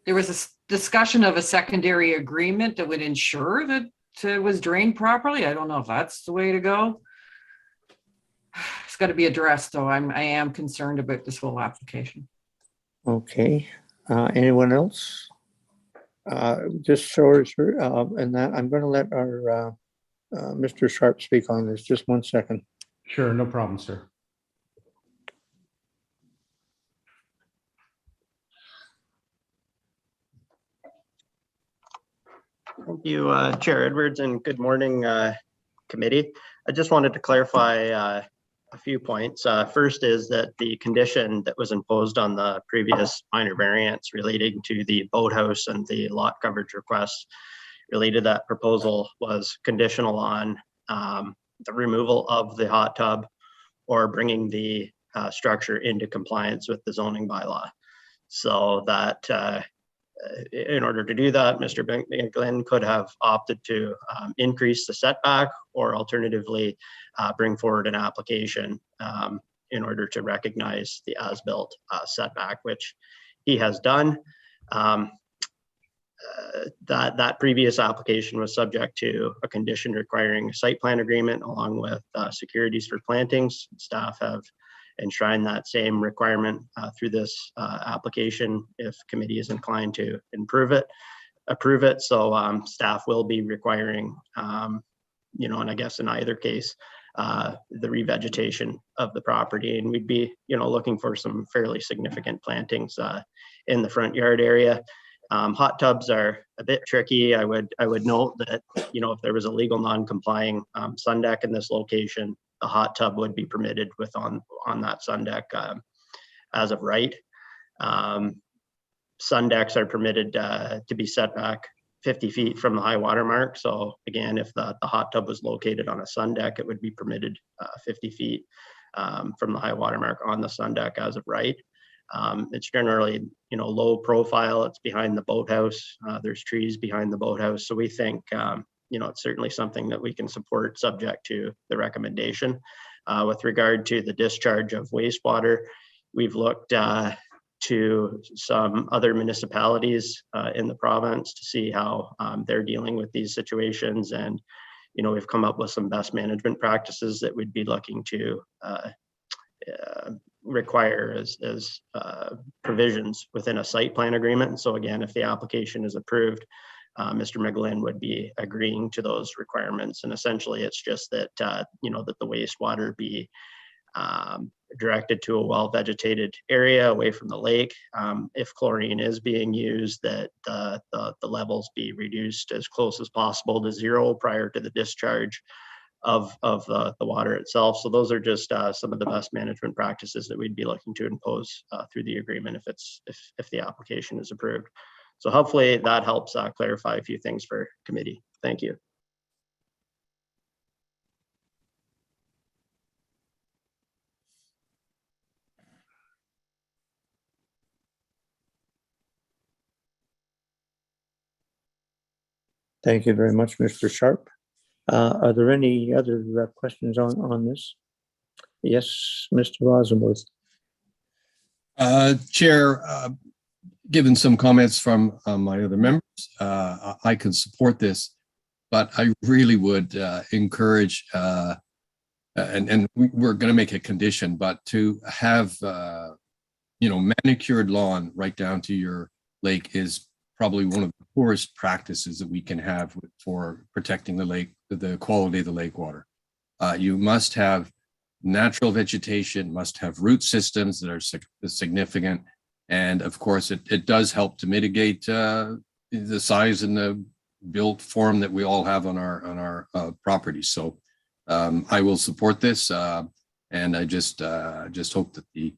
was a discussion of a secondary agreement that would ensure that it was drained properly. I don't know if that's the way to go. It's got to be addressed, though. I am concerned about this whole application. Okay. Anyone else? Just short, and that I'm going to let our Mr. Sharp speak on this. Just 1 second. Sure, no problem, sir. Thank you, Chair Edwards, and good morning, committee. I just wanted to clarify a few points. First is that the condition that was imposed on the previous minor variance relating to the boathouse and the lot coverage requests related to that proposal was conditional on the removal of the hot tub or bringing the structure into compliance with the zoning bylaw. So that in order to do that, Mr. Maglin could have opted to increase the setback or alternatively bring forward an application in order to recognize the as-built setback, which he has done. That previous application was subject to a condition requiring a site plan agreement along with securities for plantings. Staff have enshrined that same requirement through this application if committee is inclined to approve it. So staff will be requiring, and I guess in either case, the revegetation of the property, and we'd be, looking for some fairly significant plantings in the front yard area. Hot tubs are a bit tricky. I would note that, if there was a legal non-complying sun deck in this location, the hot tub would be permitted on that sun deck as of right. Sun decks are permitted to be set back 50 feet from the high water mark. So again, if the hot tub was located on a sun deck, it would be permitted 50 feet from the high water mark on the sun deck as of right. It's generally, low profile. It's behind the boathouse. There's trees behind the boathouse. So we think, it's certainly something that we can support subject to the recommendation. With regard to the discharge of wastewater, we've looked to some other municipalities in the province to see how they're dealing with these situations. And, we've come up with some best management practices that we'd be looking to require as provisions within a site plan agreement. So again, if the application is approved, Mr. Maglin would be agreeing to those requirements. And essentially it's just that, that the wastewater be directed to a well-vegetated area away from the lake. If chlorine is being used, that the levels be reduced as close as possible to zero prior to the discharge of the water itself. So those are just some of the best management practices that we'd be looking to impose through the agreement if the application is approved. So hopefully that helps clarify a few things for committee. Thank you. Thank you very much, Mr. Sharp. Are there any other questions on this? Yes, Mr. Rosamos. Chair, given some comments from my other members, I can support this, but I really would encourage, and we're going to make a condition, but to have, manicured lawn right down to your lake is probably one of the poorest practices that we can have for protecting the lake, the quality of the lake water. You must have natural vegetation, must have root systems that are significant. And of course, it does help to mitigate the size and the built form that we all have on our properties. So I will support this, and I just hope that the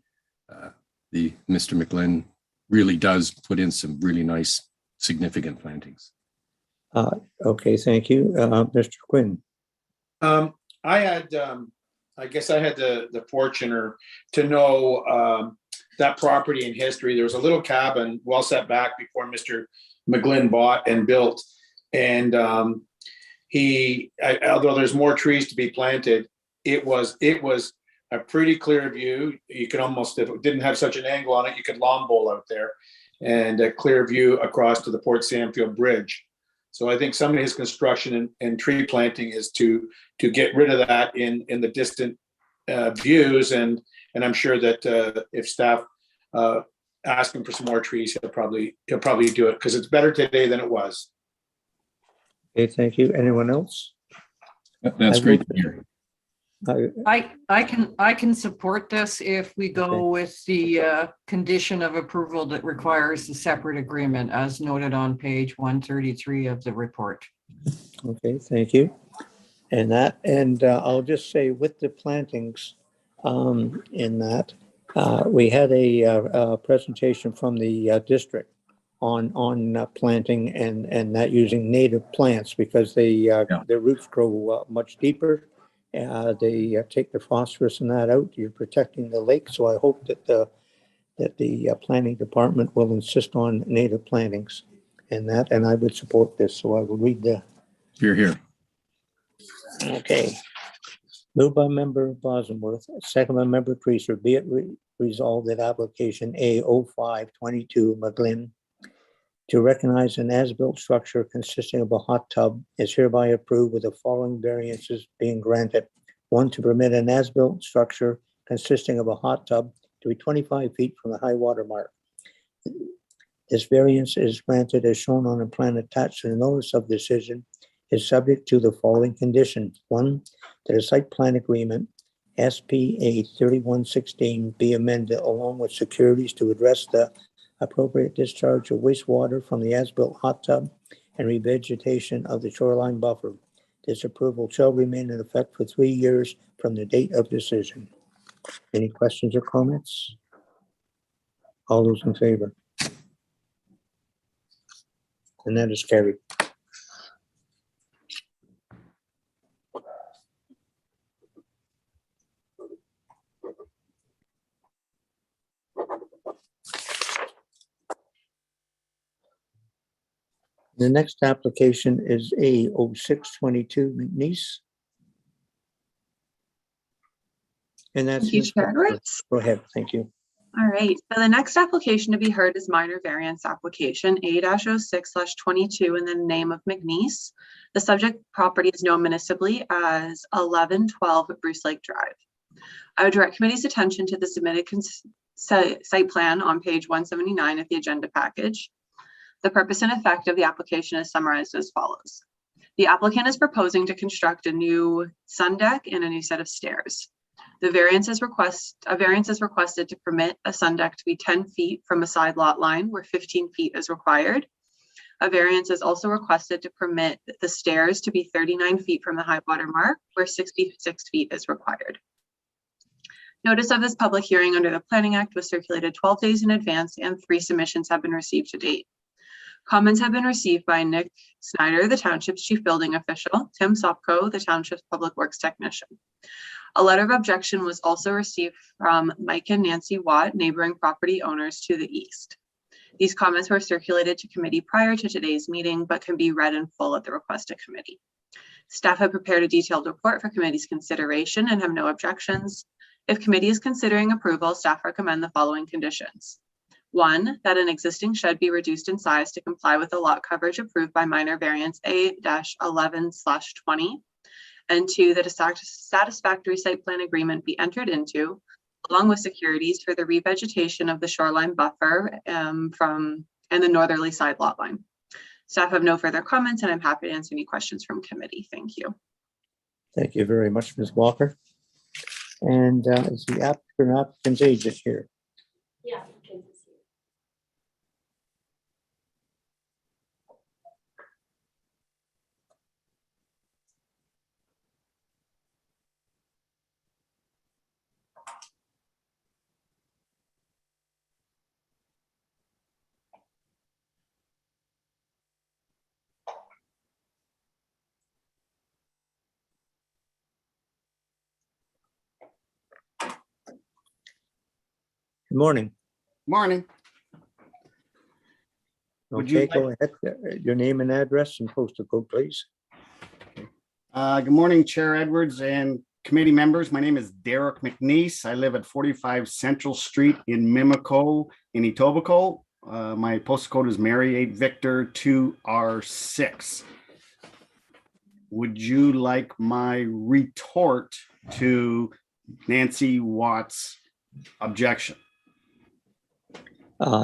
Mr. Maglin really does put in some really nice, significant plantings. Okay, thank you, Mr. Quinn. I guess I had the fortune to know that property in history. There was a little cabin well set back before Mr. Maglin bought and built. And although there's more trees to be planted, it was a pretty clear view. You could almost, if it didn't have such an angle on it, you could lawn bowl out there, and a clear view across to the Port Samfield Bridge. So I think some of his construction and tree planting is to get rid of that in the distant views, and I'm sure that if staff ask him for some more trees, he'll probably do it, because it's better today than it was. Okay, thank you. Anyone else? That's great to hear. I can support this if we go with the condition of approval that requires the separate agreement as noted on page 133 of the report. Okay, thank you. And I'll just say with the plantings in that, we had a presentation from the district on planting and that using native plants, because their roots grow much deeper. They take the phosphorus and that out. You're protecting the lake, so I hope that the planning department will insist on native plantings and that, and I would support this. So I will read the. Here. Okay. Moved by Member Bosworth, second by Member Creager. Be it resolved that application A0522 Maglin to recognize an as-built structure consisting of a hot tub is hereby approved, with the following variances being granted. One, to permit an as-built structure consisting of a hot tub to be 25 feet from the high water mark. This variance is granted as shown on a plan attached to the notice of decision, is subject to the following conditions. One, that a site plan agreement SPA 3116 be amended along with securities to address the appropriate discharge of wastewater from the as-built hot tub and revegetation of the shoreline buffer. This approval shall remain in effect for 3 years from the date of decision. Any questions or comments? All those in favor? And that is carried. The next application is A0622 McNeese. And that's. Thank you, Ms. Chair Walker. Edwards. Go ahead. Thank you. All right, so the next application to be heard is minor variance application A-06/22 in the name of McNeese. The subject property is known municipally as 1112 Bruce Lake Drive. I would direct committee's attention to the submitted site plan on page 179 of the agenda package. The purpose and effect of the application is summarized as follows. The applicant is proposing to construct a new sun deck and a new set of stairs. A variance is requested to permit a sun deck to be 10 feet from a side lot line where 15 feet is required. A variance is also requested to permit the stairs to be 39 feet from the high water mark where 66 feet is required. Notice of this public hearing under the Planning Act was circulated 12 days in advance and 3 submissions have been received to date. Comments have been received by Nick Snyder, the Township's Chief Building Official, Tim Sopko, the Township's Public Works Technician. A letter of objection was also received from Mike and Nancy Watt, neighboring property owners to the east. These comments were circulated to committee prior to today's meeting, but can be read in full at the request of committee. Staff have prepared a detailed report for committee's consideration and have no objections. If committee is considering approval, staff recommend the following conditions. 1, that an existing shed be reduced in size to comply with the lot coverage approved by minor variance A-11/20. And 2, that a satisfactory site plan agreement be entered into, along with securities for the revegetation of the shoreline buffer and the northerly side lot line. Staff have no further comments, and I'm happy to answer any questions from committee. Thank you. Thank you very much, Ms. Walker. And is the applicant's agent here? Yeah. Good morning. Morning. Would you Okay, go ahead. Your name and address and postal code, please. Good morning, Chair Edwards and committee members. My name is Derek McNeese. I live at 45 Central Street in Mimico in Etobicoke. My postal code is Mary 8 Victor 2R6. Would you like my retort to Nancy Watt's objection?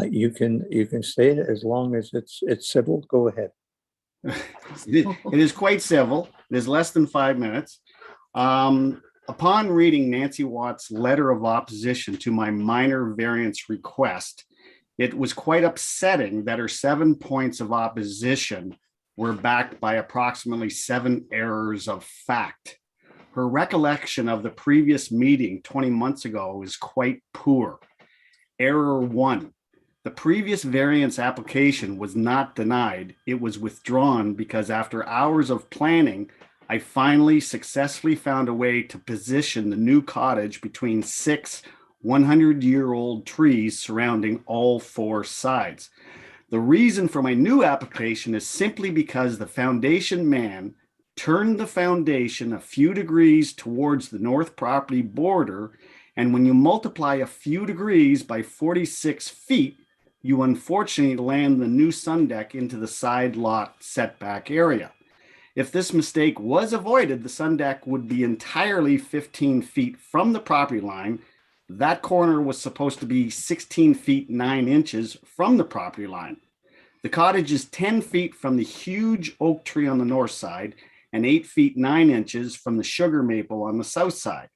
You can say it as long as it's civil. Go ahead. It is quite civil. It is less than 5 minutes. Upon reading Nancy Watt's letter of opposition to my minor variance request, it was quite upsetting that her 7 points of opposition were backed by approximately 7 errors of fact. Her recollection of the previous meeting 20 months ago is quite poor. Error 1. The previous variance application was not denied. It was withdrawn because after hours of planning, I finally successfully found a way to position the new cottage between 6 100-year-old trees surrounding all 4 sides. The reason for my new application is simply because the foundation man turned the foundation a few degrees towards the north property border, and when you multiply a few degrees by 46 feet, you unfortunately land the new sun deck into the side lot setback area. If this mistake was avoided, the sun deck would be entirely 15 feet from the property line. That corner was supposed to be 16 feet 9 inches from the property line. The cottage is 10 feet from the huge oak tree on the north side and 8 feet 9 inches from the sugar maple on the south side.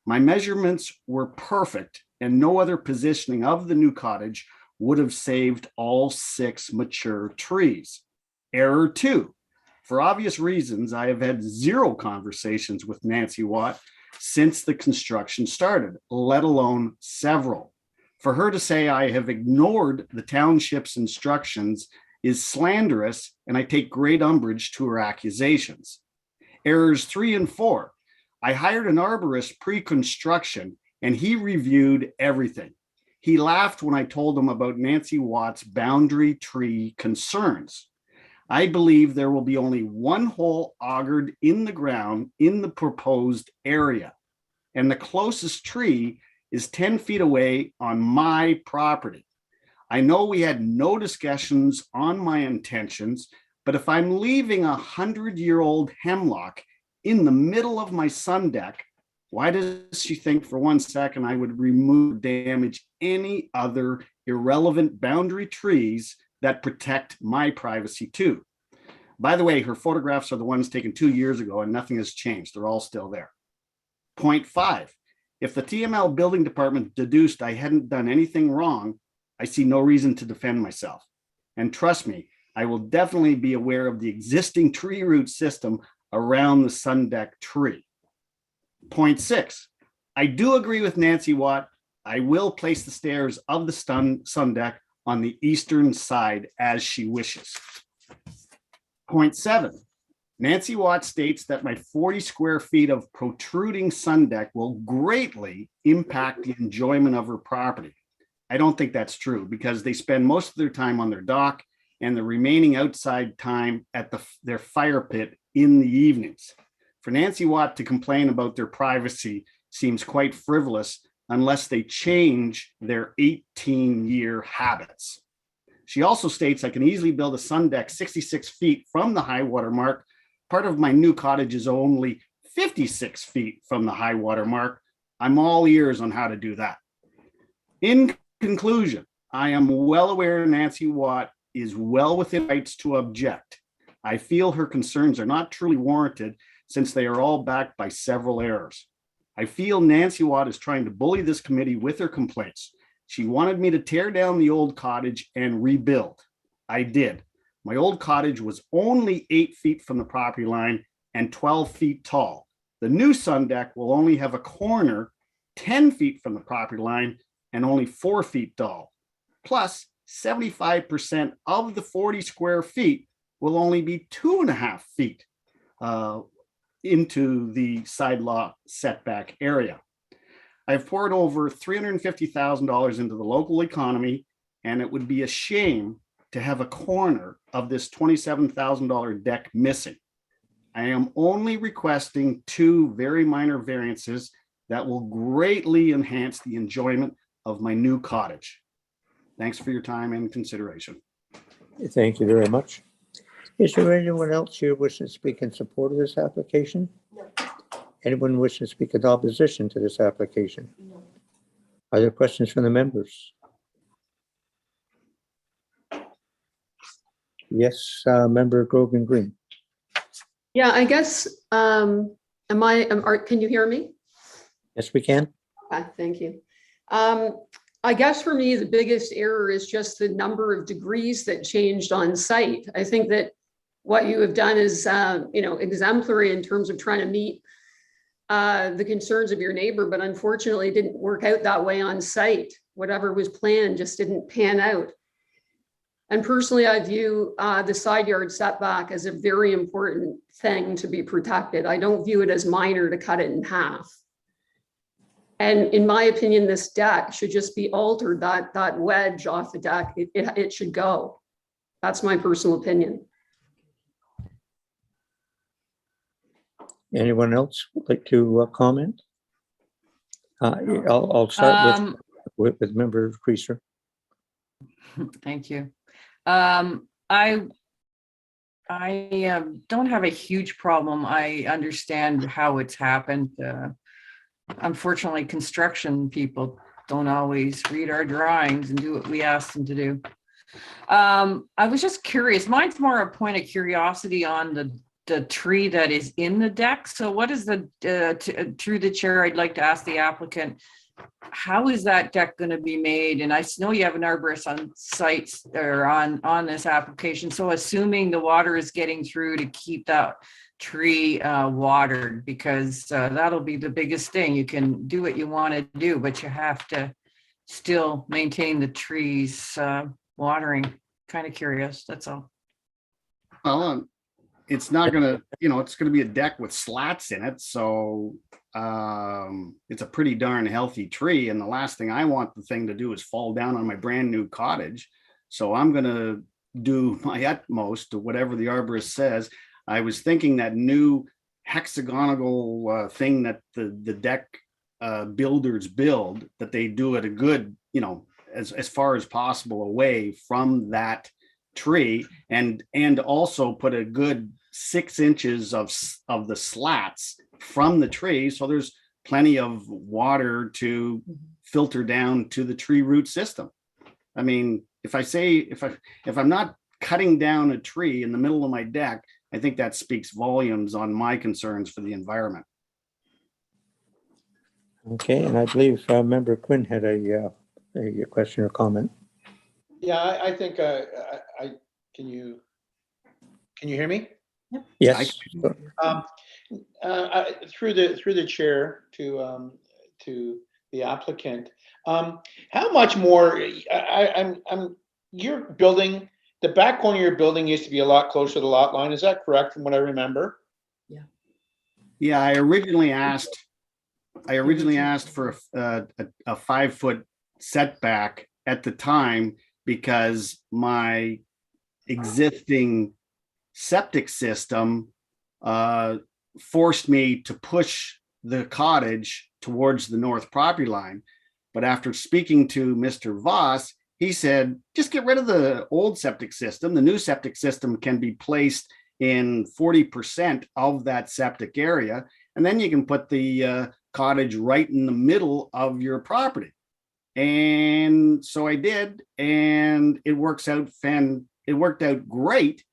My measurements were perfect, and no other positioning of the new cottage would have saved all 6 mature trees. Error 2. For obvious reasons, I have had 0 conversations with Nancy Watt since the construction started, let alone several. For her to say I have ignored the township's instructions is slanderous, and I take great umbrage to her accusations. Errors 3 and 4. I hired an arborist pre-construction, and he reviewed everything. He laughed when I told him about Nancy Watt's boundary tree concerns. I believe there will be only 1 hole augured in the ground in the proposed area. and the closest tree is 10 feet away on my property. I know we had no discussions on my intentions, but if I'm leaving a 100-year-old hemlock in the middle of my sun deck, why does she think for 1 second I would remove, damage any other irrelevant boundary trees that protect my privacy too? By the way, her photographs are the ones taken 2 years ago and nothing has changed. They're all still there. Point 5, if the TML building department deduced I hadn't done anything wrong, I see no reason to defend myself. And trust me, I will definitely be aware of the existing tree root system around the sun deck tree. Point 6, I do agree with Nancy Watt. I will place the stairs of the sun deck on the eastern side as she wishes. Point 7, Nancy Watt states that my 40 square feet of protruding sun deck will greatly impact the enjoyment of her property. I don't think that's true because they spend most of their time on their dock and the remaining outside time at their fire pit in the evenings. For Nancy Watt to complain about their privacy seems quite frivolous unless they change their 18-year habits. She also states I can easily build a sun deck 66 feet from the high water mark. Part of my new cottage is only 56 feet from the high water mark. I'm all ears on how to do that. In conclusion, I am well aware Nancy Watt is well within rights to object. I feel her concerns are not truly warranted since they are all backed by several errors. I feel Nancy Watt is trying to bully this committee with her complaints. She wanted me to tear down the old cottage and rebuild. I did. My old cottage was only 8 feet from the property line and 12 feet tall. The new sun deck will only have a corner 10 feet from the property line and only 4 feet tall. Plus, 75% of the 40 square feet will only be 2.5 feet into the side lot setback area. I've poured over $350,000 into the local economy, and it would be a shame to have a corner of this $27,000 deck missing. I am only requesting 2 very minor variances that will greatly enhance the enjoyment of my new cottage. Thanks for your time and consideration. Thank you very much. Is there anyone else here wishing to speak in support of this application? No. Anyone wishing to speak in opposition to this application? No. Are there questions from the members? Yes, Member Grogan Green. Yeah, I guess, can you hear me? Yes, we can. Thank you. I guess for me, the biggest error is just the number of degrees that changed on site. I think that what you have done is, exemplary in terms of trying to meet the concerns of your neighbor, but unfortunately it didn't work out that way on site. Whatever was planned just didn't pan out. And personally, I view the side yard setback as a very important thing to be protected. I don't view it as minor to cut it in half. And in my opinion, this deck should just be altered. That wedge off the deck, it should go. That's my personal opinion. Anyone else would like to comment? I'll start with Member Creaser. Thank you. I don't have a huge problem. I understand how it's happened. Unfortunately, construction people don't always read our drawings and do what we ask them to do. I was just curious. Mine's more a point of curiosity on the tree that is in the deck. So what is through the chair, I'd like to ask the applicant, how is that deck going to be made? And I know you have an arborist on sites or on this application. So assuming the water is getting through to keep that tree watered, because that'll be the biggest thing. You can do what you want to do, but you have to still maintain the trees watering. Kind of curious, that's all. Well, it's not gonna, it's gonna be a deck with slats in it, so it's a pretty darn healthy tree, and the last thing I want the thing to do is fall down on my brand new cottage. So I'm gonna do my utmost to whatever the arborist says. I was thinking that new hexagonal thing that the deck builders build, that they do it a good, as far as possible away from that tree, and also put a good 6 inches of the slats from the tree, so there's plenty of water to filter down to the tree root system. I mean, if I'm not cutting down a tree in the middle of my deck, I think that speaks volumes on my concerns for the environment. Okay, and I believe Member Quinn had a question or comment. Yeah, I think, can you hear me? Yes. Through the chair to the applicant, how much more, your building, the back corner of your building used to be a lot closer to the lot line. Is that correct from what I remember? Yeah, I originally asked for a 5-foot setback at the time because my existing septic system forced me to push the cottage towards the north property line. But after speaking to Mr. Voss, he said, just get rid of the old septic system. The new septic system can be placed in 40% of that septic area. And then you can put the cottage right in the middle of your property. And so I did, and it worked out great.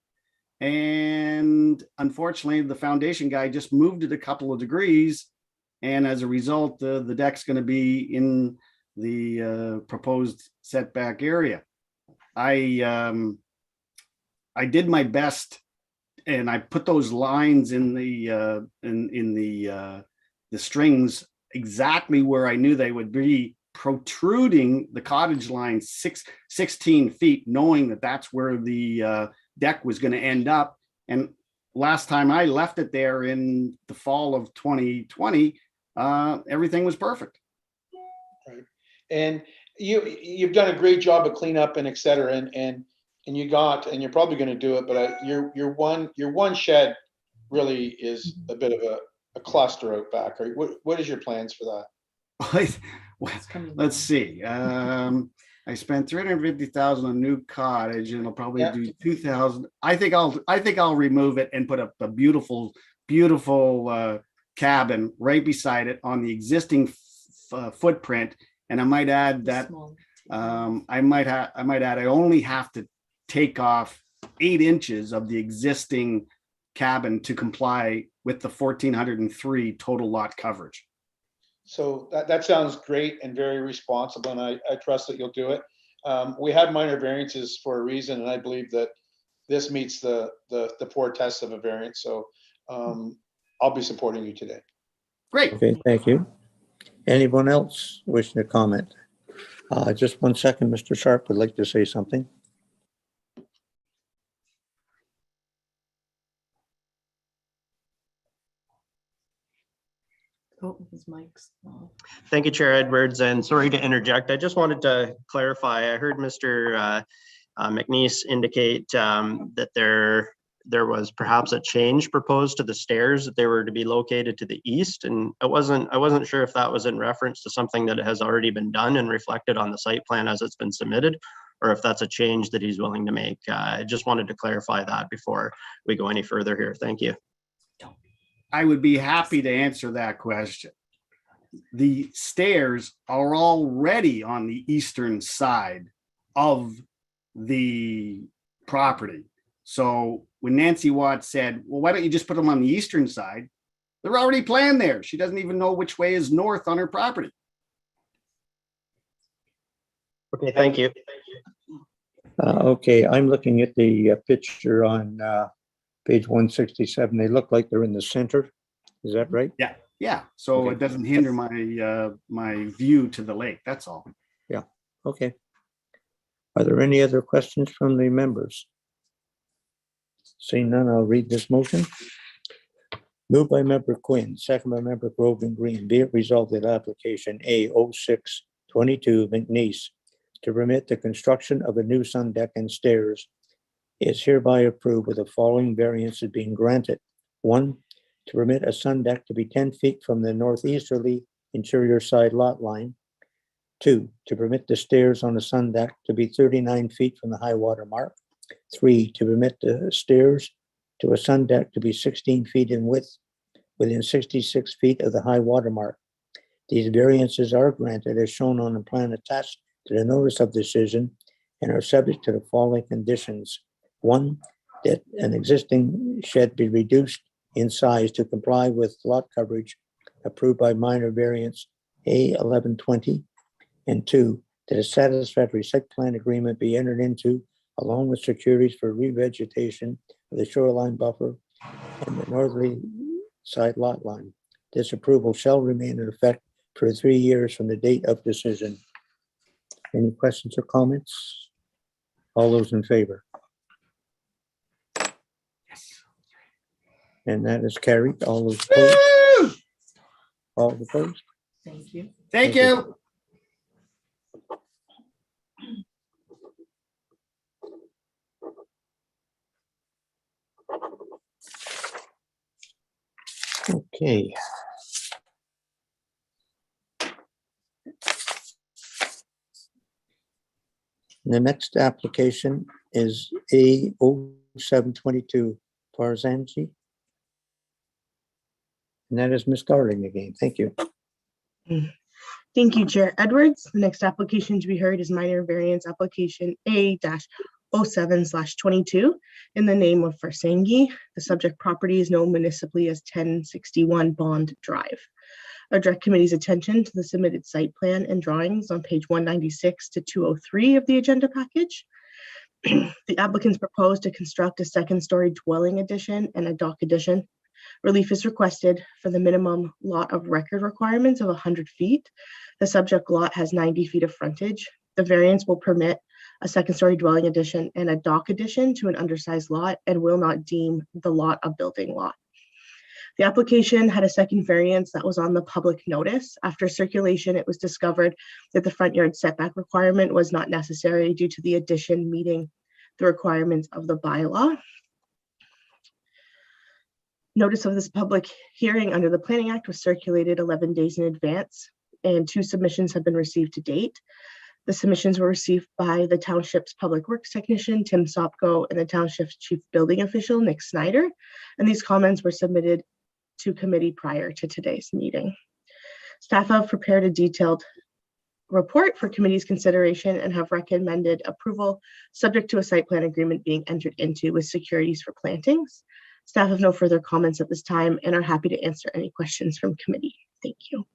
And unfortunately, the foundation guy just moved it a couple of degrees. And as a result, the deck's going to be in the proposed setback area. I did my best, and I put those lines in the strings exactly where I knew they would be, protruding the cottage line 16 feet, knowing that that's where the deck was going to end up. And last time I left it there in the fall of 2020, everything was perfect. Right. And you've done a great job of cleanup and et cetera. And you're probably going to do it, but your one shed really is a bit of a cluster out back. Right? What is your plans for that? Let's see. I spent $350,000 on a new cottage, and I'll probably do $2,000. I think I'll remove it and put up a beautiful cabin right beside it on the existing footprint. And I might add that I only have to take off 8 inches of the existing cabin to comply with the 1,403 total lot coverage. So that sounds great and very responsible, and I trust that you'll do it. We have minor variances for a reason, and I believe that this meets the 4 tests of a variance. So I'll be supporting you today. Great. Okay, thank you. Anyone else wishing to comment? Just 1 second, Mr. Sharp would like to say something. Oh, his mic's off. Thank you, Chair Edwards, and sorry to interject. I just wanted to clarify. I heard Mr. McNeice indicate that there was perhaps a change proposed to the stairs, that they were to be located to the east, and I wasn't sure if that was in reference to something that has already been done and reflected on the site plan as it's been submitted, or if that's a change that he's willing to make. I just wanted to clarify that before we go any further here. Thank you. I would be happy to answer that question. The stairs are already on the eastern side of the property. So when Nancy Watts said, well, why don't you just put them on the eastern side? They're already planned there. She doesn't even know which way is north on her property. Okay, thank you. Okay, I'm looking at the picture on page 167. They look like they're in the center. Is that right? Yeah. So Okay. it doesn't hinder my view to the lake. That's all. Yeah. Okay. Are there any other questions from the members? Seeing none, I'll read this motion. Moved by Member Quinn, second by Member Groveland Green. Be it resolved that application A0622 McNeice to permit the construction of a new sun deck and stairs is hereby approved with the following variances being granted. 1, to permit a sun deck to be 10 feet from the northeasterly interior side lot line. 2, to permit the stairs on the sun deck to be 39 feet from the high water mark. 3, to permit the stairs to a sun deck to be 16 feet in width within 66 feet of the high water mark. These variances are granted as shown on the plan attached to the notice of decision and are subject to the following conditions. 1, that an existing shed be reduced in size to comply with lot coverage approved by minor variance A1120. And 2, that a satisfactory site plan agreement be entered into along with securities for revegetation of the shoreline buffer and the northerly side lot line. This approval shall remain in effect for 3 years from the date of decision. Any questions or comments? All those in favor? And that is carried. All those opposed? All opposed? Thank you. Thank you. Okay. The next application is A0722 Farzanji. And that is Ms. Darling again. Thank you. Thank you, Chair Edwards. The next application to be heard is minor variance application A-07/22 in the name of Farsangi. The subject property is known municipally as 1061 Bond Drive. I direct committee's attention to the submitted site plan and drawings on page 196 to 203 of the agenda package. The applicants propose to construct a second-story dwelling addition and a dock addition. Relief is requested for the minimum lot of record requirements of 100 feet. The subject lot has 90 feet of frontage. The variance will permit a second-story dwelling addition and a dock addition to an undersized lot and will not deem the lot a building lot. The application had a second variance that was on the public notice. After circulation, it was discovered that the front yard setback requirement was not necessary due to the addition meeting the requirements of the bylaw. Notice of this public hearing under the Planning Act was circulated 11 days in advance, and 2 submissions have been received to date. The submissions were received by the Township's Public Works Technician, Tim Sopko, and the Township's Chief Building Official, Nick Snyder, and these comments were submitted to committee prior to today's meeting. Staff have prepared a detailed report for committee's consideration and have recommended approval subject to a site plan agreement being entered into with securities for plantings. Staff have no further comments at this time and are happy to answer any questions from committee. Thank you.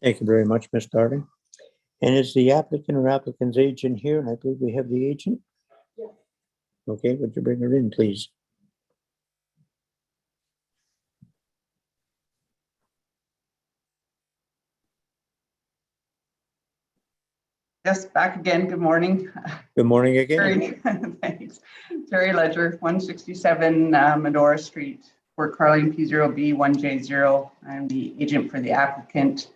Thank you very much, Ms. Darling. And is the applicant or applicant's agent here? And I believe we have the agent. Yes. Okay, would you bring her in, please? Yes, back again. Good morning. Good morning again. Thanks. Terry Ledger, 167 Medora Street, Port Carling, P0B1J0. I'm the agent for the applicant.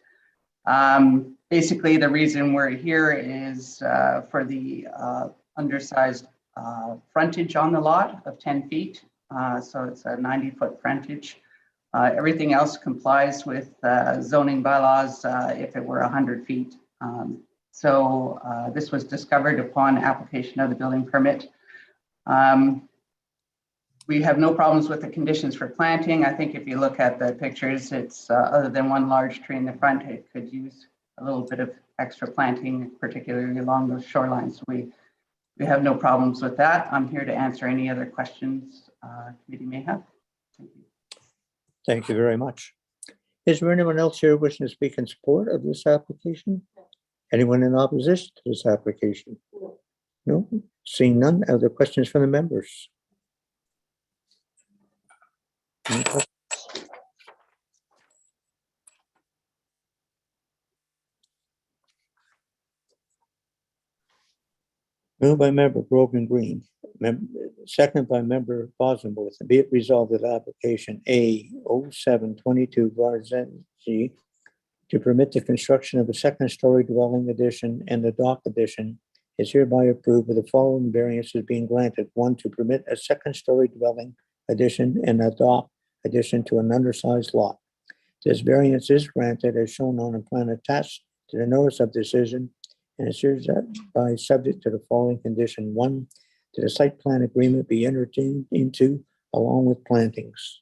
Basically, the reason we're here is for the undersized frontage on the lot of 10 feet. So it's a 90-foot frontage. Everything else complies with zoning bylaws if it were 100 feet. So this was discovered upon application of the building permit. We have no problems with the conditions for planting. I think if you look at the pictures, it's other than one large tree in the front, it could use a little bit of extra planting, particularly along those shorelines. We have no problems with that. I'm here to answer any other questions committee may have. Thank you. Thank you very much. Is there anyone else here wishing to speak in support of this application? Anyone in opposition to this application? No? Seeing none, other questions from the members? Any questions? Moved by member Grogan Green, second by member Bosworth. Be it resolved that application A0722 Varzenji to permit the construction of a second-story dwelling addition and a dock addition is hereby approved with the following variances being granted. 1, to permit a second-story dwelling addition and a dock addition to an undersized lot. This variance is granted as shown on the plan attached to the notice of decision and is hereby subject to the following condition. One, that the site plan agreement be entered into along with plantings.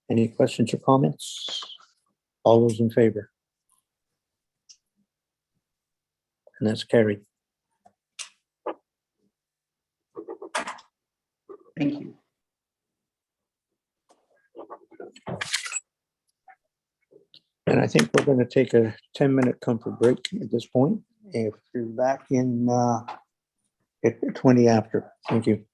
Any questions or comments? All those in favor? And that's carried. Thank you. And I think we're going to take a 10-minute comfort break at this point. If you're back in at 20 after. Thank you.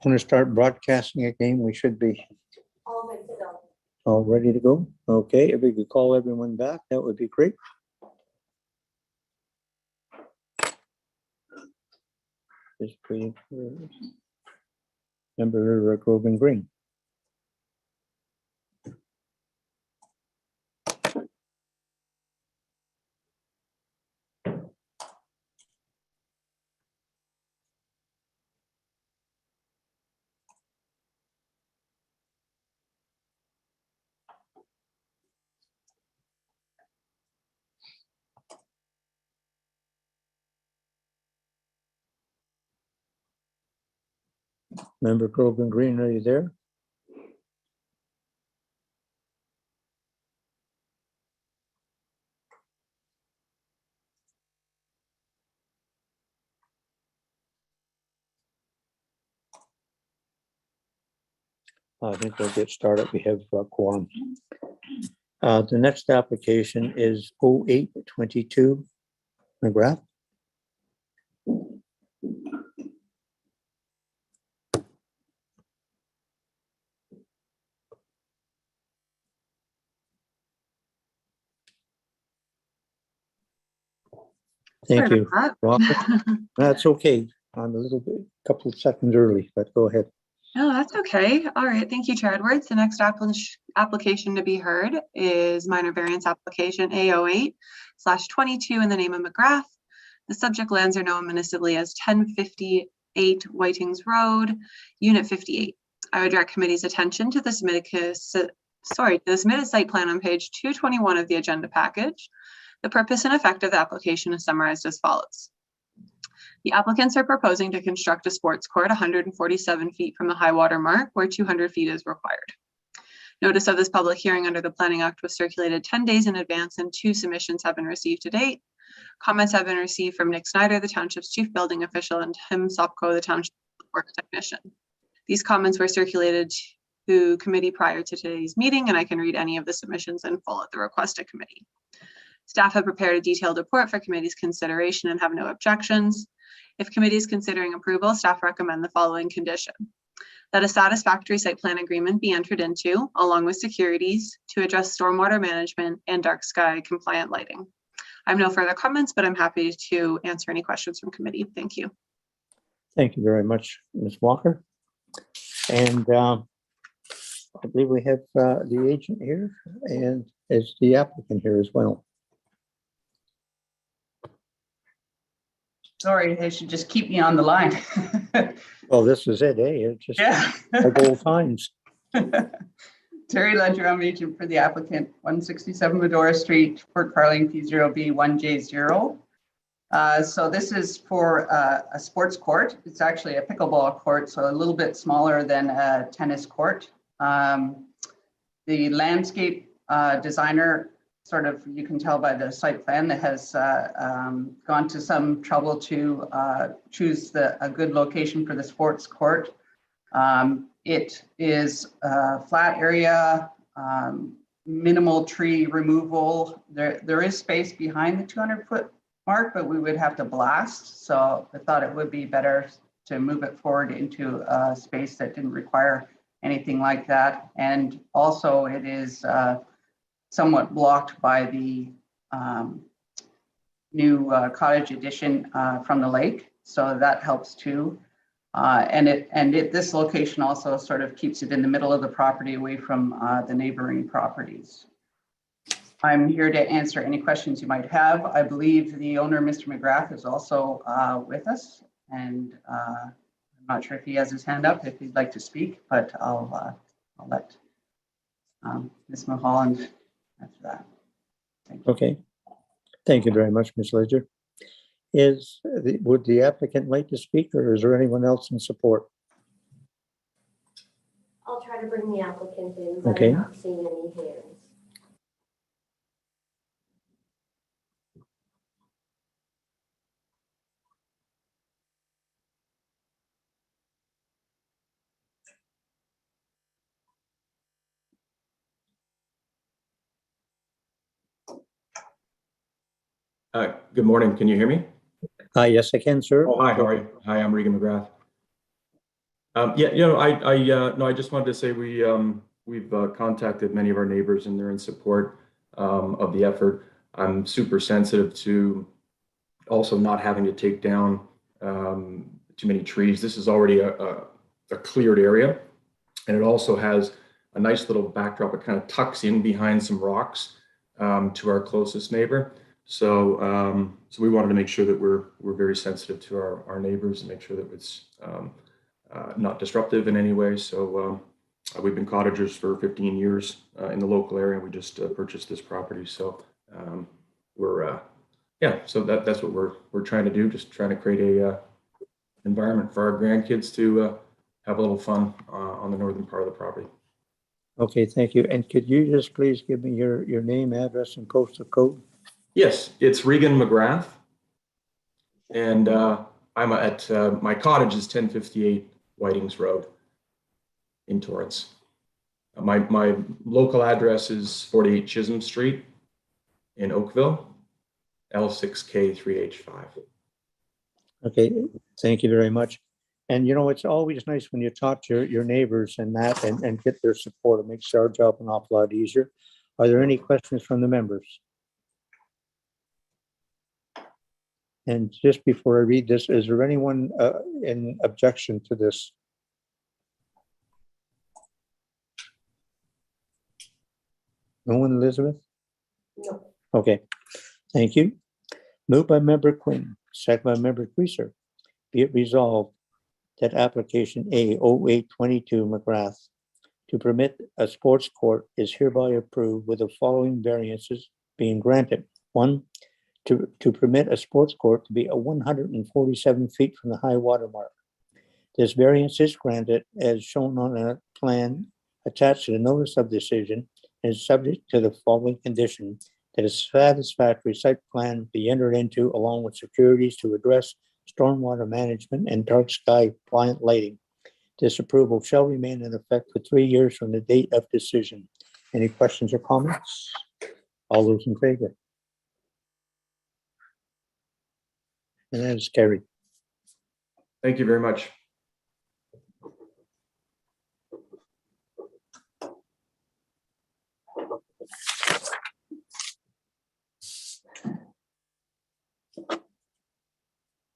Want to start broadcasting again? We should be All good to go. all ready to go. Okay, if we could call everyone back, that would be great. Just waiting for Member Grogan Green. Member Grogan Green, are you there? I think we'll get started. We have quorum. The next application is 0822 McGrath. Thank Sorry you. about Walker. that. That's okay. I'm a little bit, couple of seconds early, but go ahead. No, that's okay. All right. Thank you, Chair Edwards. The next application to be heard is minor variance application A08/22 in the name of McGrath. The subject lands are known municipally as 1058 Whitings Road, Unit 58. I would direct committee's attention to the submitted site plan on page 221 of the agenda package. The purpose and effect of the application is summarized as follows. The applicants are proposing to construct a sports court 147 feet from the high water mark where 200 feet is required. Notice of this public hearing under the Planning Act was circulated 10 days in advance and 2 submissions have been received to date. Comments have been received from Nick Snyder, the township's chief building official, and Tim Sopko, the township work technician. These comments were circulated to committee prior to today's meeting, and I can read any of the submissions in full at the request of committee. Staff have prepared a detailed report for committee's consideration and have no objections. If committee is considering approval, staff recommend the following condition: that a satisfactory site plan agreement be entered into, along with securities, to address stormwater management and dark sky compliant lighting. I have no further comments, but I'm happy to answer any questions from committee. Thank you. Thank you very much, Ms. Walker. And I believe we have the agent here and is the applicant here as well. Sorry, they should just keep me on the line. Well, this is it, eh? It's just like old times. Terry Ledger, I'm agent for the applicant, 167 Medora Street, Fort Carling, P0B1J0. So this is for a sports court. It's actually a pickleball court, so a little bit smaller than a tennis court. The landscape designer, sort of, you can tell by the site plan, that has gone to some trouble to choose a good location for the sports court. It is a flat area, minimal tree removal. There is space behind the 200-foot mark, but we would have to blast. So I thought it would be better to move it forward into a space that didn't require anything like that. And also it is somewhat blocked by the new cottage addition from the lake. So that helps too. This location also sort of keeps it in the middle of the property, away from the neighboring properties. I'm here to answer any questions you might have. I believe the owner, Mr. McGrath, is also with us, and I'm not sure if he has his hand up if he'd like to speak, but I'll let Ms. Mulholland after that. Okay. Thank you very much, Ms. Ledger. Would the applicant like to speak, or is there anyone else in support? I'll try to bring the applicant in, but Okay. I'm not seeing any hands. Good morning. Can you hear me? Yes, I can, sir. Oh, hi. How are you? Hi, I'm Regan McGrath. Yeah, no, I just wanted to say we've contacted many of our neighbors and they're in support of the effort. I'm super sensitive to also not having to take down too many trees. This is already a cleared area, and it also has a nice little backdrop. It kind of tucks in behind some rocks to our closest neighbor. So we wanted to make sure that we're very sensitive to our neighbors and make sure that it's not disruptive in any way. So we've been cottagers for 15 years in the local area. We just purchased this property. So so that's what we're trying to do. Just trying to create a environment for our grandkids to have a little fun on the northern part of the property. Okay, thank you. And could you just please give me your name, address, and postal code? Yes, it's Regan McGrath, and I'm at my cottage is 1058 Whitings Road in Torrance. My local address is 48 Chisholm Street in Oakville, L6K3H5. Okay, thank you very much. And you know, it's always nice when you talk to your neighbors and that and get their support. It makes our job an awful lot easier. Are there any questions from the members? And just before I read this, is there anyone in objection to this? No one, Elizabeth? No. Okay, thank you. Moved by member Quinn, second by member Creager. Be it resolved that application A0822 McGrath to permit a sports court is hereby approved with the following variances being granted. One, to permit a sports court to be 147 feet from the high water mark. This variance is granted as shown on a plan attached to the notice of decision and is subject to the following condition: that a satisfactory site plan be entered into along with securities to address stormwater management and dark sky compliant lighting. This approval shall remain in effect for 3 years from the date of decision. Any questions or comments? All those in favor? And that is carried. Thank you very much.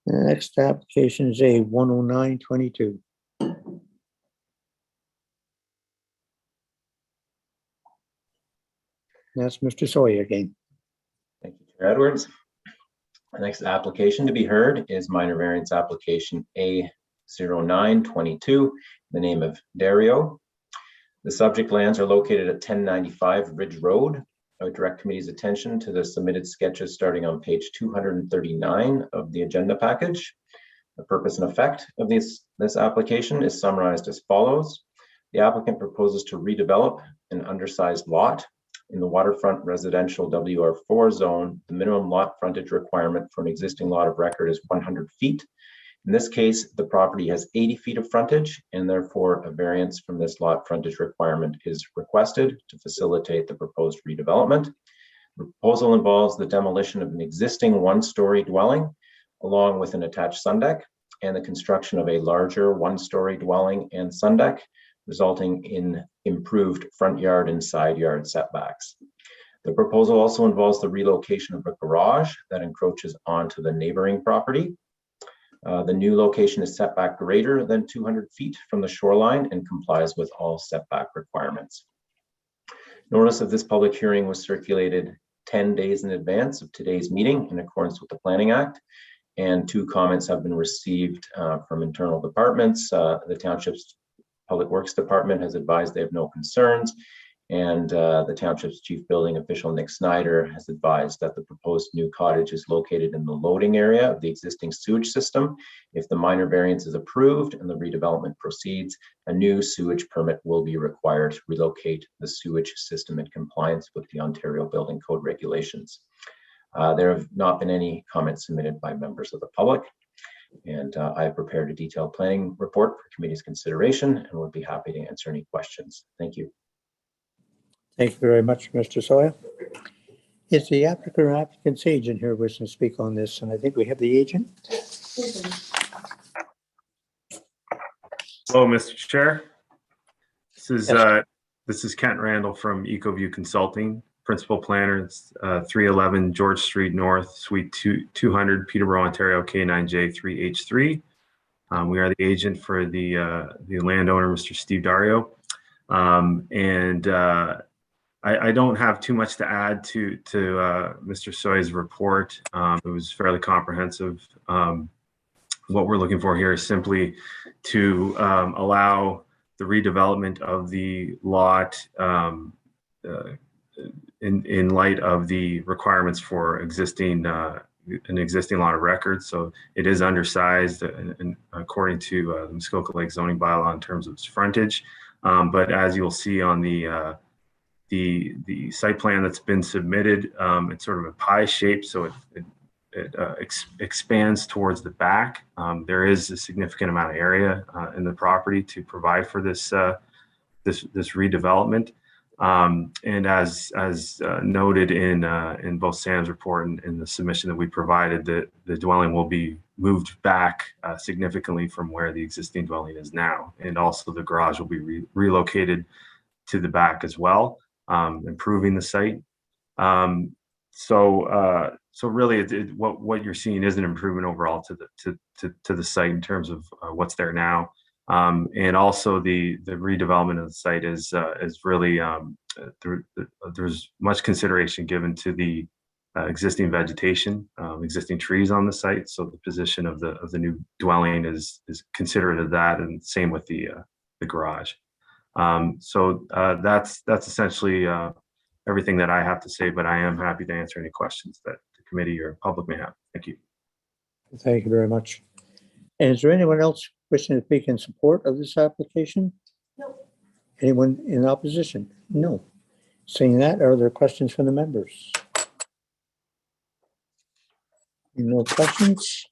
The next application is A10922. That's Mr. Sawyer again. Thank you, Chair Edwards. The next application to be heard is minor variance application A0922, in the name of Dario. The subject lands are located at 1095 Ridge Road. I would direct committee's attention to the submitted sketches starting on page 239 of the agenda package. The purpose and effect of this application is summarized as follows. The applicant proposes to redevelop an undersized lot in the waterfront residential WR4 zone. The minimum lot frontage requirement for an existing lot of record is 100 feet. In this case, the property has 80 feet of frontage, and therefore a variance from this lot frontage requirement is requested to facilitate the proposed redevelopment. The proposal involves the demolition of an existing one-story dwelling along with an attached sundeck and the construction of a larger one-story dwelling and sundeck, resulting in improved front yard and side yard setbacks. The proposal also involves the relocation of a garage that encroaches onto the neighboring property. The new location is set back greater than 200 feet from the shoreline and complies with all setback requirements. Notice of this public hearing was circulated 10 days in advance of today's meeting in accordance with the Planning Act, and 2 comments have been received from internal departments. The Township's Public Works Department has advised they have no concerns, and the Township's Chief Building Official, Nick Snyder, has advised that the proposed new cottage is located in the loading area of the existing sewage system. If the minor variance is approved and the redevelopment proceeds, a new sewage permit will be required to relocate the sewage system in compliance with the Ontario Building Code regulations. There have not been any comments submitted by members of the public, and I have prepared a detailed planning report for committee's consideration and would be happy to answer any questions. Thank you. Thank you very much, Mr. Sawyer. Is the applicant or applicant's agent here wishing to speak on this? And I think we have the agent. Hello, Mr. Chair. This is Kent Randall from EcoView Consulting, Principal Planner, 311 George Street North, Suite 200, Peterborough, Ontario, K9J3H3. We are the agent for the landowner, Mr. Steve Dario. I don't have too much to add to Mr. Soy's report. It was fairly comprehensive. What we're looking for here is simply to allow the redevelopment of the lot in light of the requirements for an existing lot of record. So it is undersized and according to the Muskoka Lake zoning bylaw in terms of its frontage. But as you'll see on the site plan that's been submitted, it's sort of a pie shape, so it expands towards the back. There is a significant amount of area in the property to provide for this redevelopment. And as noted in both Sam's report and in the submission that we provided, the dwelling will be moved back significantly from where the existing dwelling is now, and also the garage will be relocated to the back as well, improving the site. So really, what you're seeing is an improvement overall to the site in terms of what's there now, and also the redevelopment of the site is really there's much consideration given to the existing vegetation, existing trees on the site. So the position of the new dwelling is considerate of that, and same with the garage. So that's essentially everything that I have to say, but I am happy to answer any questions that the committee or public may have. Thank you. Thank you very much. And is there anyone else wishing to speak in support of this application? No. Anyone in opposition? No. Seeing that, are there questions from the members? No questions.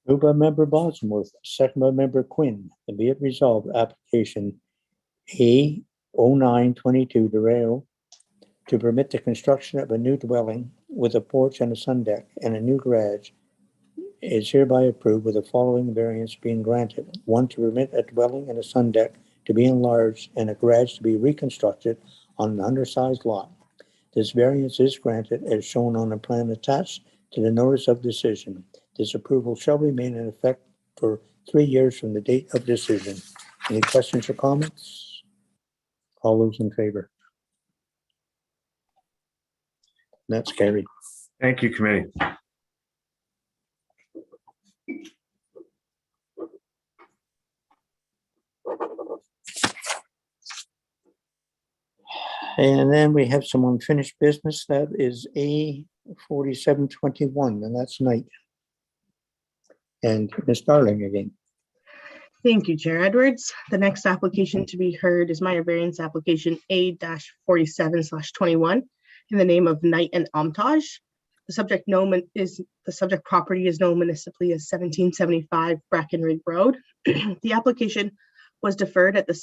Moved by Member Bosworth, second by Member Quinn, and be it resolved, application A0922 Darrell to permit the construction of a new dwelling with a porch and a sun deck and a new garage is hereby approved, with the following variance being granted. One, to permit a dwelling and a sun deck to be enlarged and a garage to be reconstructed on an undersized lot. This variance is granted as shown on the plan attached to the notice of decision. This approval shall remain in effect for 3 years from the date of decision. Any questions or comments? All those in favor? That's carried. Thank you, committee. And then we have some unfinished business. That is A4721, and that's night. And Ms. Darling again. Thank you, Chair Edwards. The next application to be heard is minor variance application A-47/21 in the name of Knight and Emptage. The subject property is known municipally as 1775 Brackenridge Road. The application was deferred at the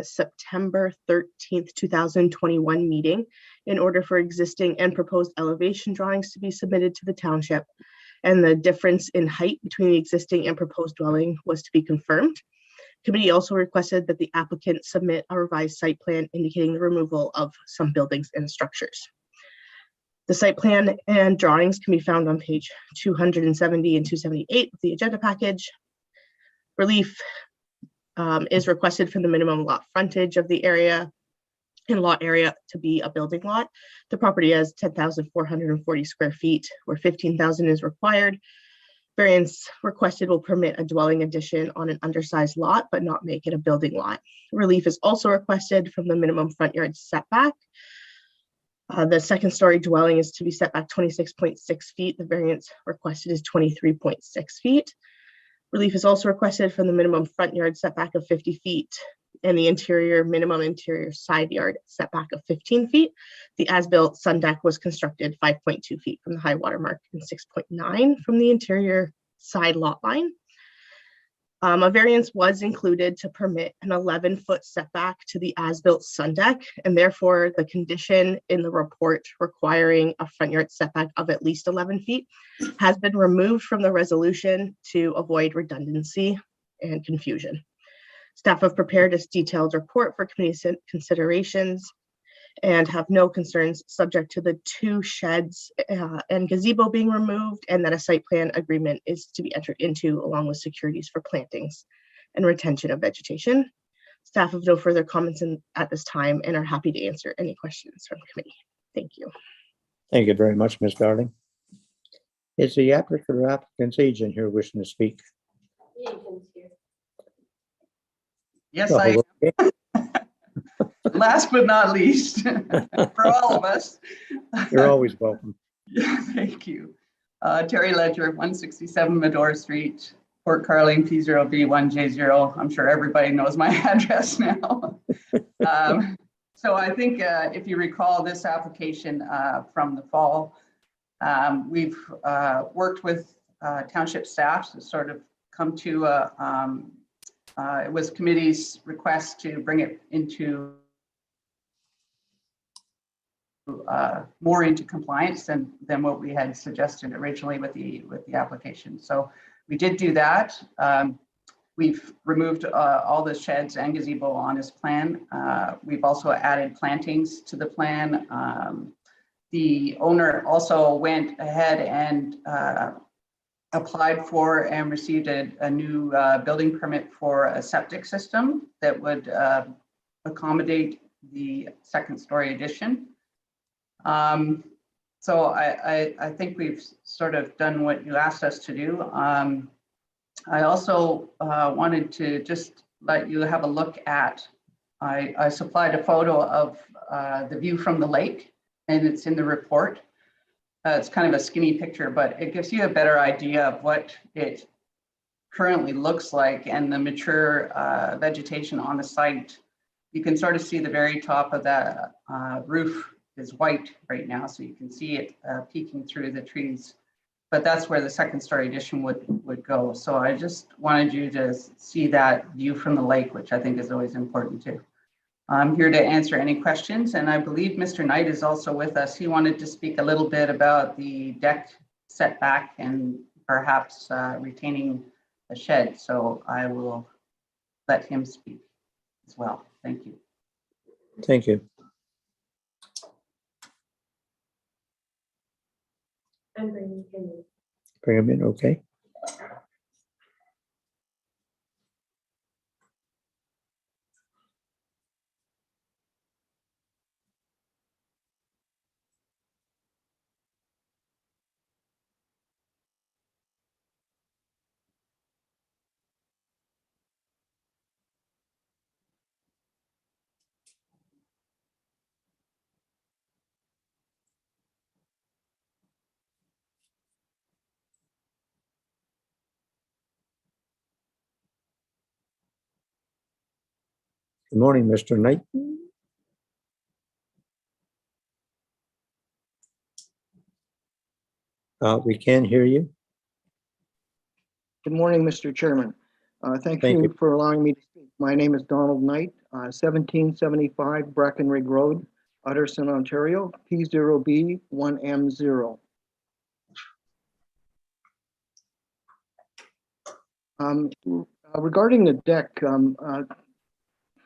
September 13th, 2021 meeting in order for existing and proposed elevation drawings to be submitted to the township, and the difference in height between the existing and proposed dwelling was to be confirmed. Committee also requested that the applicant submit a revised site plan indicating the removal of some buildings and structures. The site plan and drawings can be found on page 270 and 278 of the agenda package. Relief is requested for the minimum lot frontage of the area and lot area to be a building lot. The property has 10,440 square feet, where 15,000 is required. Variance requested will permit a dwelling addition on an undersized lot, but not make it a building lot. Relief is also requested from the minimum front yard setback. The second story dwelling is to be set back 26.6 feet. The variance requested is 23.6 feet. Relief is also requested from the minimum front yard setback of 50 feet and the minimum interior side yard setback of 15 feet. The as-built sun deck was constructed 5.2 feet from the high water mark and 6.9 from the interior side lot line. A variance was included to permit an 11-foot setback to the as-built sun deck, and therefore the condition in the report requiring a front yard setback of at least 11 feet has been removed from the resolution to avoid redundancy. and confusion. Staff have prepared a detailed report for committee considerations and have no concerns, subject to the 2 sheds and gazebo being removed, and that a site plan agreement is to be entered into along with securities for plantings and retention of vegetation. Staff have no further comments at this time and are happy to answer any questions from the committee. Thank you. Thank you very much, Ms. Darling. Is the applicant or applicant's agent here wishing to speak? The agent's here. Yes, Oh, I okay. last but not least, for all of us. You're always welcome. Yeah, thank you. Terry Ledger, 167 Medora Street, Port Carling, P0B1J0. I'm sure everybody knows my address now. So I think if you recall this application from the fall, we've worked with township staff to sort of come to it was committee's request to bring it into more into compliance than what we had suggested originally with the application. So we did do that. We've removed all the sheds and gazebo on his plan. We've also added plantings to the plan. The owner also went ahead and applied for and received a new building permit for a septic system that would accommodate the 2nd-story addition. So I think we've sort of done what you asked us to do. I also wanted to just let you have a look at, I supplied a photo of the view from the lake, and it's in the report. It's kind of a skinny picture, but it gives you a better idea of what it currently looks like and the mature vegetation on the site. You can sort of see the very top of that roof is white right now, so you can see it peeking through the trees. But that's where the 2nd-story addition would go. So I just wanted you to see that view from the lake, which I think is always important too. I'm here to answer any questions, and I believe Mr. Knight is also with us. He wanted to speak a little bit about the deck setback and perhaps retaining a shed. So I will let him speak as well. Thank you. Thank you. I'm bringing him in. Bring him in, okay. Good morning, Mr. Knight. We can hear you. Good morning, Mr. Chairman. Thank Thank you you. for allowing me to speak. My name is Donald Knight, 1775 Breckenridge Road, Utterson, Ontario, P0B1M0. Regarding the deck,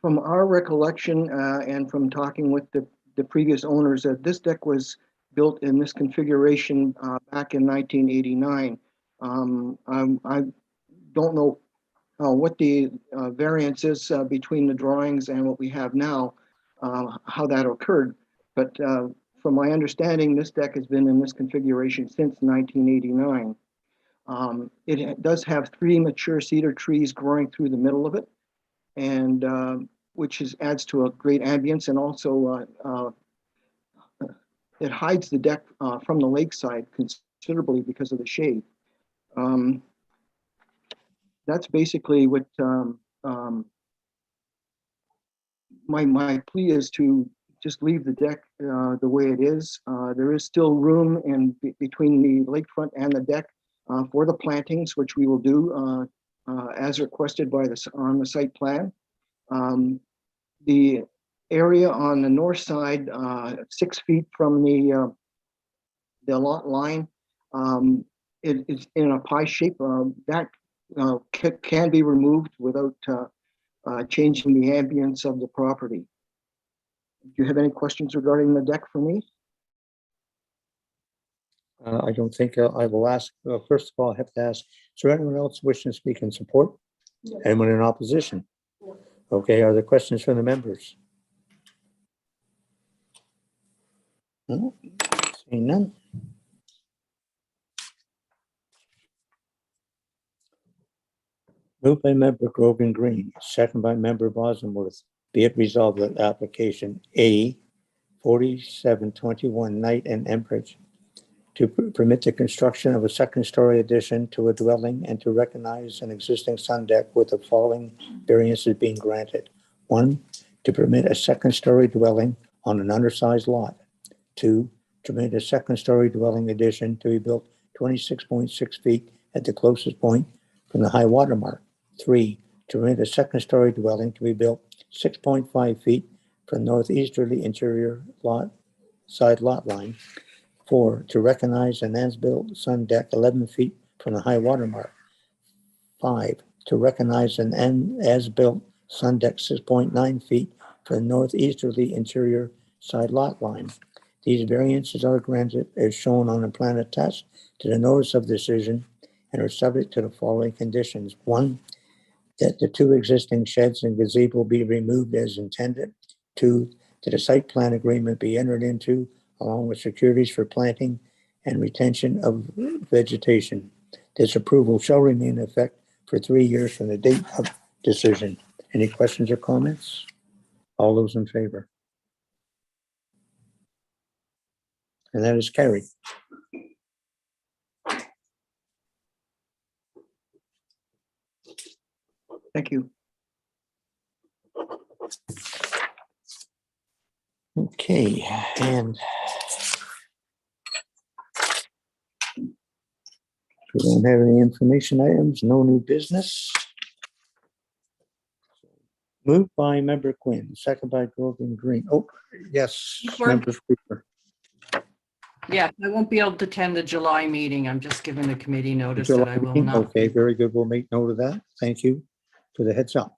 from our recollection and from talking with the previous owners, this deck was built in this configuration back in 1989. I don't know what the variance is between the drawings and what we have now, how that occurred. But from my understanding, this deck has been in this configuration since 1989. It does have 3 mature cedar trees growing through the middle of it, and which adds to a great ambience, and also it hides the deck from the lakeside considerably because of the shade. That's basically what my plea is, to just leave the deck the way it is. There is still room between the lakefront and the deck for the plantings, which we will do as requested by on the site plan. The area on the north side, 6 feet from the lot line, it is in a pie shape. That can be removed without changing the ambience of the property. Do you have any questions regarding the deck for me? I don't think I will ask. First of all, I have to ask, is there anyone else wishing to speak in support? No. Anyone in opposition? Okay, are there questions from the members? No, seeing none. Moved by member Grogan Green, second by member Bosworth. Be it resolved that application A 4721 Knight and Emptage to permit the construction of a second-story addition to a dwelling and to recognize an existing sun deck with the following variances being granted. 1, to permit a second-story dwelling on an undersized lot. 2, to permit a second-story dwelling addition to be built 26.6 feet at the closest point from the high water mark. 3, to permit a second-story dwelling to be built 6.5 feet from northeasterly interior side lot line. 4, to recognize an as-built sun deck 11 feet from the high water mark. 5, to recognize an as-built sun deck 6.9 feet from the northeasterly interior side lot line. These variances are granted as shown on the plan attached to the notice of decision and are subject to the following conditions. 1, that the 2 existing sheds and gazebo be removed as intended. 2, that a site plan agreement be entered into along with securities for planting and retention of vegetation. This approval shall remain in effect for 3 years from the date of decision. Any questions or comments? All those in favor? And that is carried. Thank you. Okay, and we don't have any information items, no new business. Moved by member Quinn, second by Grogan Green. Oh, yes, member Speaker. Yeah, I won't be able to attend the July meeting. I'm just giving the committee notice that I will not. Okay, very good. We'll make note of that. Thank you for the heads up.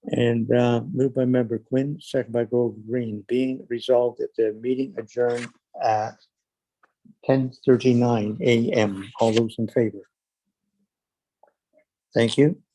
And moved by member Quinn, second by Grogan Green, being resolved that the meeting adjourned at 10:39 a.m. All those in favor? Thank you.